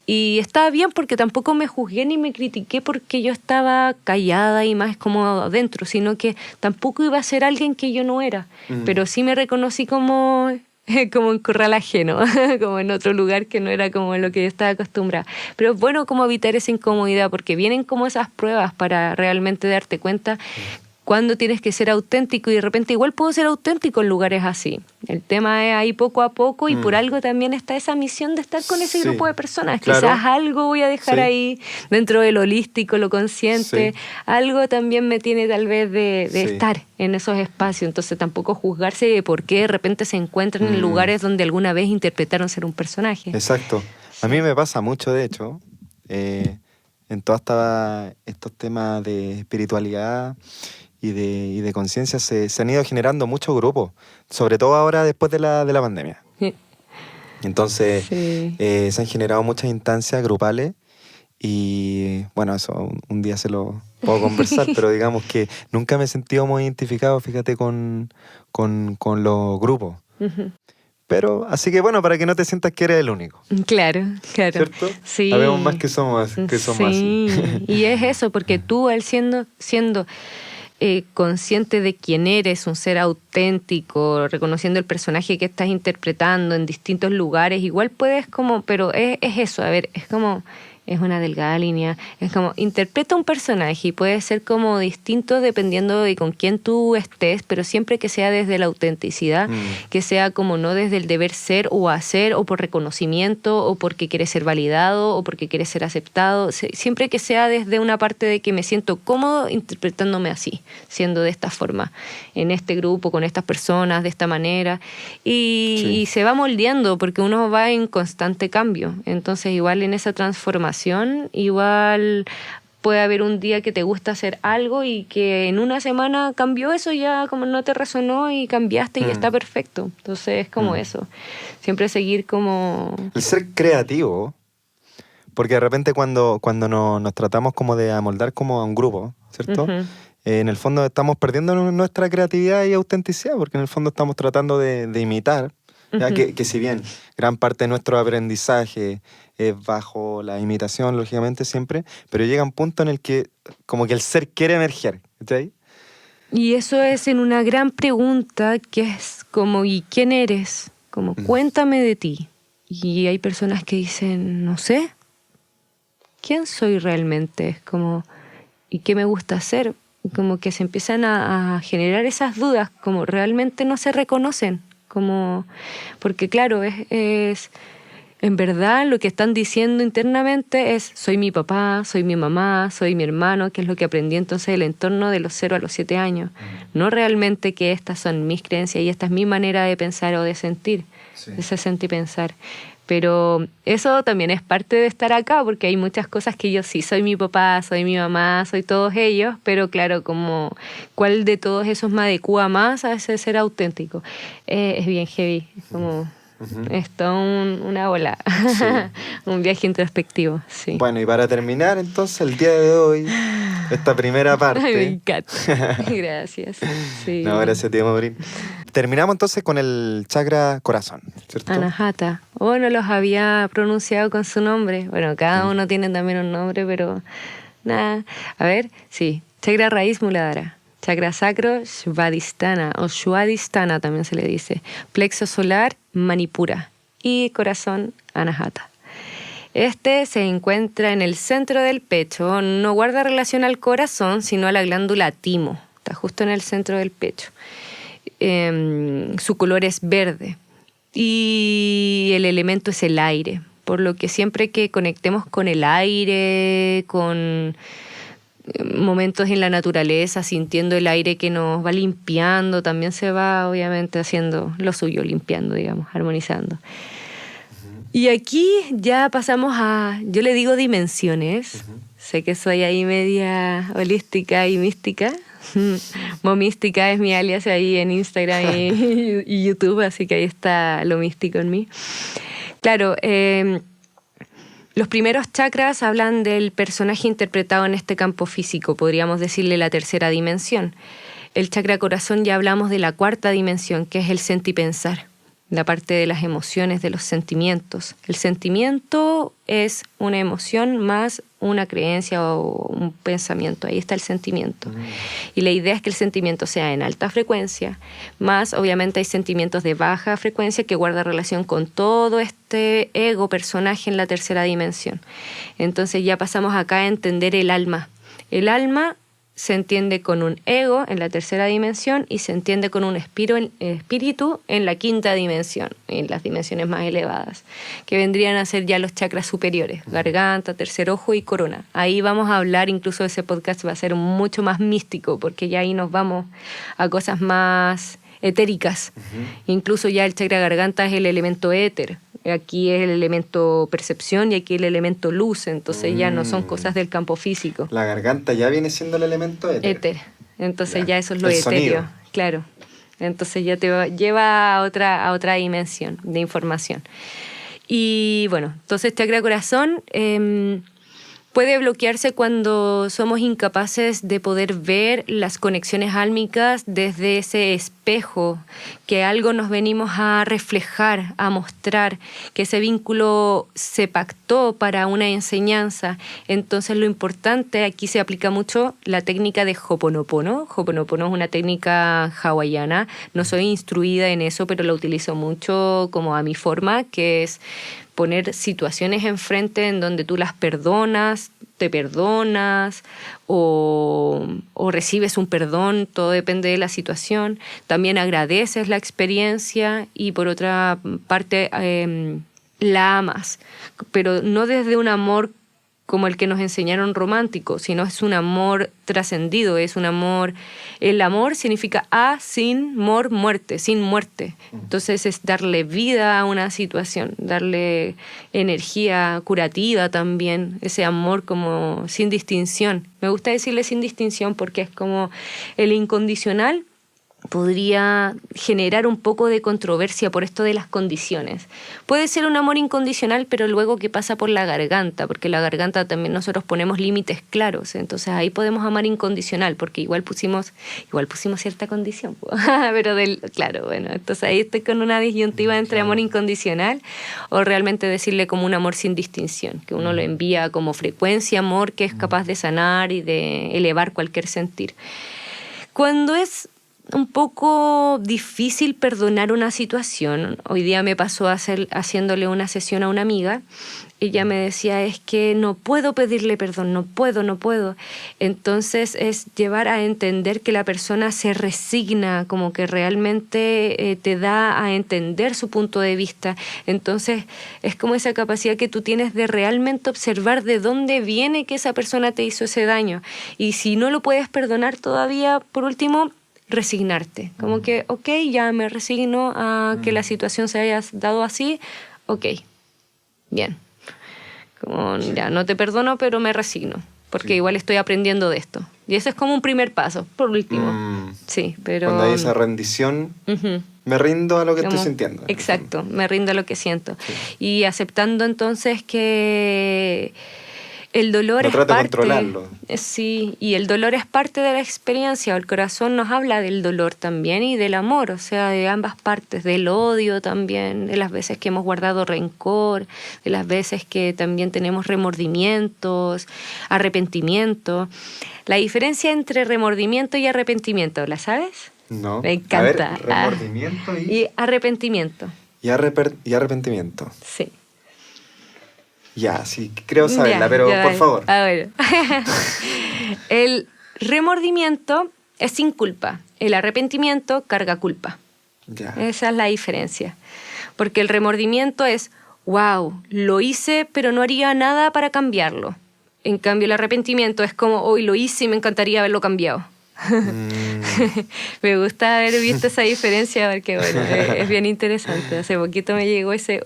Y estaba bien porque tampoco me juzgué ni me critiqué porque yo estaba callada y más como adentro, sino que tampoco iba a ser alguien que yo no era. Pero sí me reconocí como en corral ajeno, como en otro lugar que no era como lo que yo estaba acostumbrada. Pero es bueno como evitar esa incomodidad, porque vienen como esas pruebas para realmente darte cuenta cuándo tienes que ser auténtico, y de repente igual puedo ser auténtico en lugares así. El tema es ahí poco a poco, y por algo también está esa misión de estar con ese grupo de personas. Claro. Quizás algo voy a dejar ahí dentro del holístico, lo consciente. Algo también me tiene tal vez de estar en esos espacios. Entonces tampoco juzgarse de por qué de repente se encuentran en lugares donde alguna vez interpretaron ser un personaje. Exacto. A mí me pasa mucho, de hecho, en todos estos temas de espiritualidad y de conciencia se han ido generando muchos grupos, sobre todo ahora después de la pandemia. Entonces se han generado muchas instancias grupales y bueno, eso un día se lo puedo conversar, pero digamos que nunca me he sentido muy identificado, fíjate, con los grupos. Pero, así que bueno, para que no te sientas que eres el único. Claro. ¿Cierto? Sí. Sabemos más que somos así. Y es eso, porque tú al siendo consciente de quién eres, un ser auténtico, reconociendo el personaje que estás interpretando en distintos lugares, igual puedes pero es eso, a ver, es como... Es una delgada línea. Es como, interpreta un personaje y puede ser como distinto dependiendo de con quién tú estés, pero siempre que sea desde la autenticidad, que sea como no desde el deber ser o hacer, o por reconocimiento, o porque quieres ser validado, o porque quieres ser aceptado. Siempre que sea desde una parte de que me siento cómodo interpretándome así, siendo de esta forma, en este grupo, con estas personas, de esta manera. Y se va moldeando porque uno va en constante cambio. Entonces, igual en esa transformación, igual puede haber un día que te gusta hacer algo y que en una semana cambió eso, ya como no te resonó y cambiaste y está perfecto. Entonces es como eso, siempre seguir como... El ser creativo, porque de repente cuando nos tratamos como de amoldar como a un grupo, ¿cierto? En el fondo estamos perdiendo nuestra creatividad y autenticidad, porque en el fondo estamos tratando de imitar. Ya que si bien gran parte de nuestro aprendizaje es bajo la imitación, lógicamente siempre, pero llega un punto en el que como que el ser quiere emerger, ¿sí? Y eso es en una gran pregunta que es como, ¿y quién eres? Como, cuéntame de ti. Y hay personas que dicen, no sé, ¿quién soy realmente? Es como, ¿y qué me gusta hacer? Como que se empiezan a generar esas dudas, como realmente no se reconocen. Como, porque claro, es en verdad lo que están diciendo internamente es soy mi papá, soy mi mamá, soy mi hermano, que es lo que aprendí entonces del entorno de los 0 a los 7 años. No realmente que estas son mis creencias y esta es mi manera de pensar o de sentir, ese sentir y pensar. Pero eso también es parte de estar acá, porque hay muchas cosas que yo sí, soy mi papá, soy mi mamá, soy todos ellos, pero claro, como cuál de todos esos me adecua más a ese ser auténtico. Es bien heavy, como es toda una ola, un viaje introspectivo. Sí. Bueno, y para terminar entonces el día de hoy, esta primera parte... Ay, me encanta. Gracias. Sí. No, gracias a ti, Maureen. Terminamos entonces con el chakra corazón, ¿cierto? Anahata. No los había pronunciado con su nombre. Bueno, cada uno tiene también un nombre, pero nada. A ver, sí. Chakra raíz Muladhara. Chakra sacro Svadhisthana o Swadhisthana también se le dice. Plexo solar Manipura. Y corazón Anahata. Este se encuentra en el centro del pecho. No guarda relación al corazón, sino a la glándula timo. Está justo en el centro del pecho. Su color es verde y el elemento es el aire, por lo que siempre que conectemos con el aire, con momentos en la naturaleza, sintiendo el aire que nos va limpiando, también se va obviamente haciendo lo suyo, limpiando, digamos, armonizando. Y aquí ya pasamos a, yo le digo dimensiones, sé que soy ahí media holística y mística. Momística es mi alias ahí en Instagram y YouTube, así que ahí está lo místico en mí. Claro, los primeros chakras hablan del personaje interpretado en este campo físico, podríamos decirle la tercera dimensión. El chakra corazón ya hablamos de la cuarta dimensión, que es el sentipensar, la parte de las emociones, de los sentimientos. El sentimiento es una emoción más una creencia o un pensamiento. Ahí está el sentimiento. Y la idea es que el sentimiento sea en alta frecuencia, más obviamente hay sentimientos de baja frecuencia que guardan relación con todo este ego personaje en la tercera dimensión. Entonces ya pasamos acá a entender el alma. El alma se entiende con un ego en la tercera dimensión y se entiende con un espíritu en la quinta dimensión, en las dimensiones más elevadas, que vendrían a ser ya los chakras superiores, garganta, tercer ojo y corona. Ahí vamos a hablar, incluso ese podcast va a ser mucho más místico, porque ya ahí nos vamos a cosas más etéricas. Incluso ya el chakra garganta es el elemento éter. Aquí es el elemento percepción y aquí el elemento luz, entonces ya no son cosas del campo físico. La garganta ya viene siendo el elemento éter. Entonces ya eso es lo el etéreo, sonido. claro. Entonces ya te lleva a otra dimensión de información. Y bueno, entonces chakra corazón puede bloquearse cuando somos incapaces de poder ver las conexiones álmicas desde ese espejo, que algo nos venimos a reflejar, a mostrar, que ese vínculo se pactó para una enseñanza. Entonces lo importante, aquí se aplica mucho la técnica de Ho'oponopono. Ho'oponopono es una técnica hawaiana, no soy instruida en eso, pero la utilizo mucho como a mi forma, que es poner situaciones enfrente en donde tú las perdonas, te perdonas o recibes un perdón, todo depende de la situación. También agradeces la experiencia y por otra parte la amas, pero no desde un amor como el que nos enseñaron romántico, sino es un amor trascendido, es un amor... El amor significa sin muerte, sin muerte. Entonces es darle vida a una situación, darle energía curativa también, ese amor como sin distinción. Me gusta decirle sin distinción porque es como el incondicional podría generar un poco de controversia por esto de las condiciones. Puede ser un amor incondicional, pero luego que pasa por la garganta, porque la garganta también nosotros ponemos límites claros, entonces ahí podemos amar incondicional, porque igual pusimos cierta condición, pero claro, bueno, entonces ahí estoy con una disyuntiva entre amor incondicional o realmente decirle como un amor sin distinción, que uno lo envía como frecuencia, amor que es capaz de sanar y de elevar cualquier sentir. Cuando es un poco difícil perdonar una situación. Hoy día me pasó haciéndole una sesión a una amiga. Ella me decía, es que no puedo pedirle perdón, no puedo. Entonces es llevar a entender que la persona se resigna, como que realmente te da a entender su punto de vista. Entonces es como esa capacidad que tú tienes de realmente observar de dónde viene que esa persona te hizo ese daño. Y si no lo puedes perdonar todavía, por último, resignarte, como que, ok, ya me resigno a que la situación se haya dado así, ok, bien, como ya no te perdono, pero me resigno, porque igual estoy aprendiendo de esto, y ese es como un primer paso, por último, sí, pero... Cuando hay esa rendición, me rindo a lo que estoy sintiendo. Exacto, me rindo a lo que siento, y aceptando entonces que... El dolor es parte... de controlarlo. Sí, y el dolor es parte de la experiencia. El corazón nos habla del dolor también y del amor, o sea, de ambas partes, del odio también, de las veces que hemos guardado rencor, de las veces que también tenemos remordimientos, arrepentimiento. La diferencia entre remordimiento y arrepentimiento, ¿la sabes? No. Me encanta. A ver, remordimiento y arrepentimiento. Y arrepentimiento. Sí. Ya, sí, creo saberla, pero por favor. A ver. El remordimiento es sin culpa. El arrepentimiento carga culpa. Ya. Esa es la diferencia. Porque el remordimiento es, wow, lo hice, pero no haría nada para cambiarlo. En cambio, el arrepentimiento es como, hoy lo hice y me encantaría haberlo cambiado. Me gusta haber visto esa diferencia porque, bueno, es bien interesante. Hace poquito me llegó ese,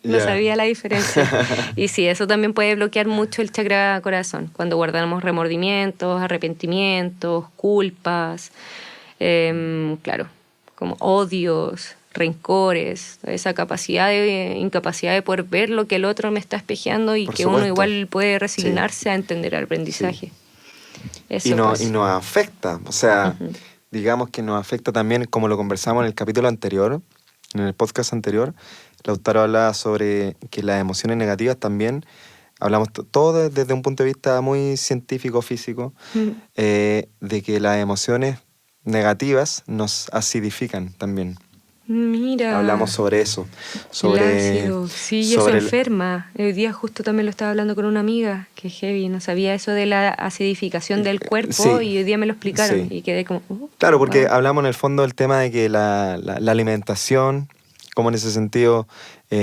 no sabía la diferencia. Y sí, eso también puede bloquear mucho el chakra corazón, cuando guardamos remordimientos, arrepentimientos, culpas, claro, como odios, rencores, esa incapacidad de poder ver lo que el otro me está espejeando y Por que supuesto. uno igual puede resignarse a entender el aprendizaje. Sí. Y nos afecta, o sea, digamos que nos afecta también, como lo conversamos en el capítulo anterior, en el podcast anterior. Lautaro hablaba sobre que las emociones negativas también, hablamos todo desde un punto de vista muy científico, físico, de que las emociones negativas nos acidifican también. Mira. Hablamos sobre eso. Sobre el ácido. Sí, y eso enferma. El día justo también lo estaba hablando con una amiga, que es heavy, no sabía eso de la acidificación del cuerpo, sí, y hoy día me lo explicaron sí. y quedé como... Claro, porque wow. hablamos en el fondo del tema de que la alimentación, como en ese sentido,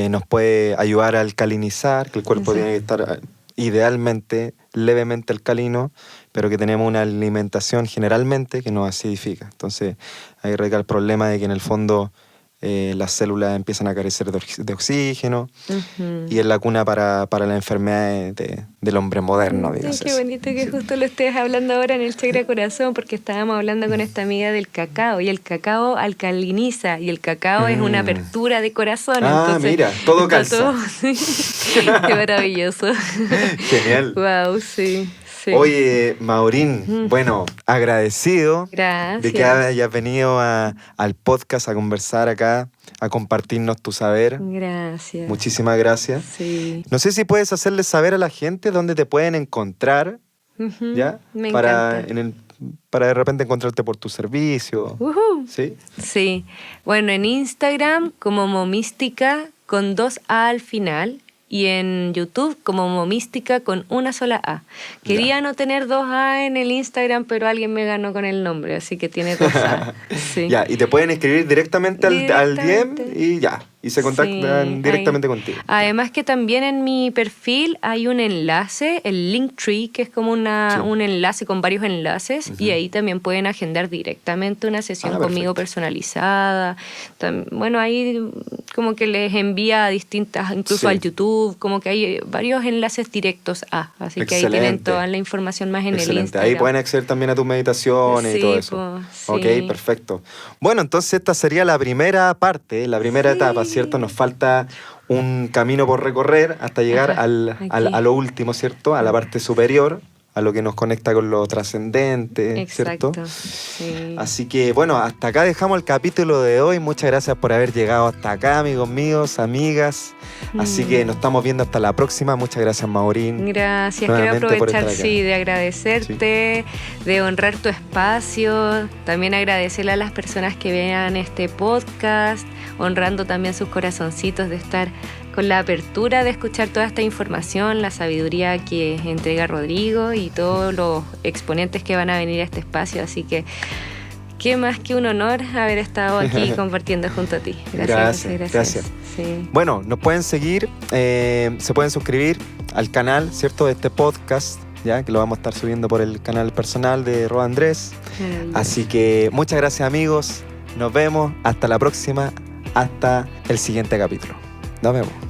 nos puede ayudar a alcalinizar, que el cuerpo tiene que estar idealmente, levemente alcalino, pero que tenemos una alimentación generalmente que nos acidifica. Entonces ahí radica el problema de que en el fondo las células empiezan a carecer de oxígeno y es la cuna para las enfermedades del hombre moderno, digamos. Qué bonito que justo lo estés hablando ahora en el Chakra Corazón, porque estábamos hablando con esta amiga del cacao, y el cacao alcaliniza, y el cacao es una apertura de corazón. Entonces, mira, todo calza. Qué maravilloso. Genial. Wow, sí. Sí. Oye, Maurín, bueno, agradecido de que hayas venido al podcast a conversar acá, a compartirnos tu saber. Gracias. Muchísimas gracias. Sí. No sé si puedes hacerles saber a la gente dónde te pueden encontrar, ¿ya? Me para encanta. Para de repente encontrarte por tu servicio. ¿Sí? Sí. Bueno, en Instagram como Momística con 2 A al final. Y en YouTube como Momística con una sola A. Quería no tener 2 A en el Instagram, pero alguien me ganó con el nombre, así que tiene 2 A. Sí. Ya, y te pueden escribir directamente al DM y ya. Y se contactan directamente contigo. Además que también en mi perfil hay un enlace, el Linktree, que es como un enlace con varios enlaces, y ahí también pueden agendar directamente una sesión conmigo personalizada. Bueno, ahí como que les envía a distintas, incluso al YouTube, como que hay varios enlaces directos así que ahí tienen toda la información más en el Instagram. Ahí pueden acceder también a tus meditaciones y todo eso. Ok, perfecto. Bueno, entonces esta sería la primera parte, la primera etapa, ¿cierto? Nos falta un camino por recorrer hasta llegar a lo último, ¿cierto? A la parte superior, a lo que nos conecta con lo trascendente, ¿cierto? Sí. Así que, bueno, hasta acá dejamos el capítulo de hoy. Muchas gracias por haber llegado hasta acá, amigos míos, amigas. Así que nos estamos viendo hasta la próxima. Muchas gracias, Maurín. Gracias. Quiero aprovechar, de agradecerte, de honrar tu espacio. También agradecerle a las personas que vean este podcast, honrando también sus corazoncitos de estar con la apertura de escuchar toda esta información, la sabiduría que entrega Rodrigo y todos los exponentes que van a venir a este espacio. Así que, qué más que un honor haber estado aquí compartiendo junto a ti. Gracias. Sí. Bueno, nos pueden seguir, se pueden suscribir al canal, ¿cierto?, de este podcast, ya que lo vamos a estar subiendo por el canal personal de Ro Andrés. Así que muchas gracias, amigos. Nos vemos. Hasta la próxima. Hasta el siguiente capítulo. Nos vemos.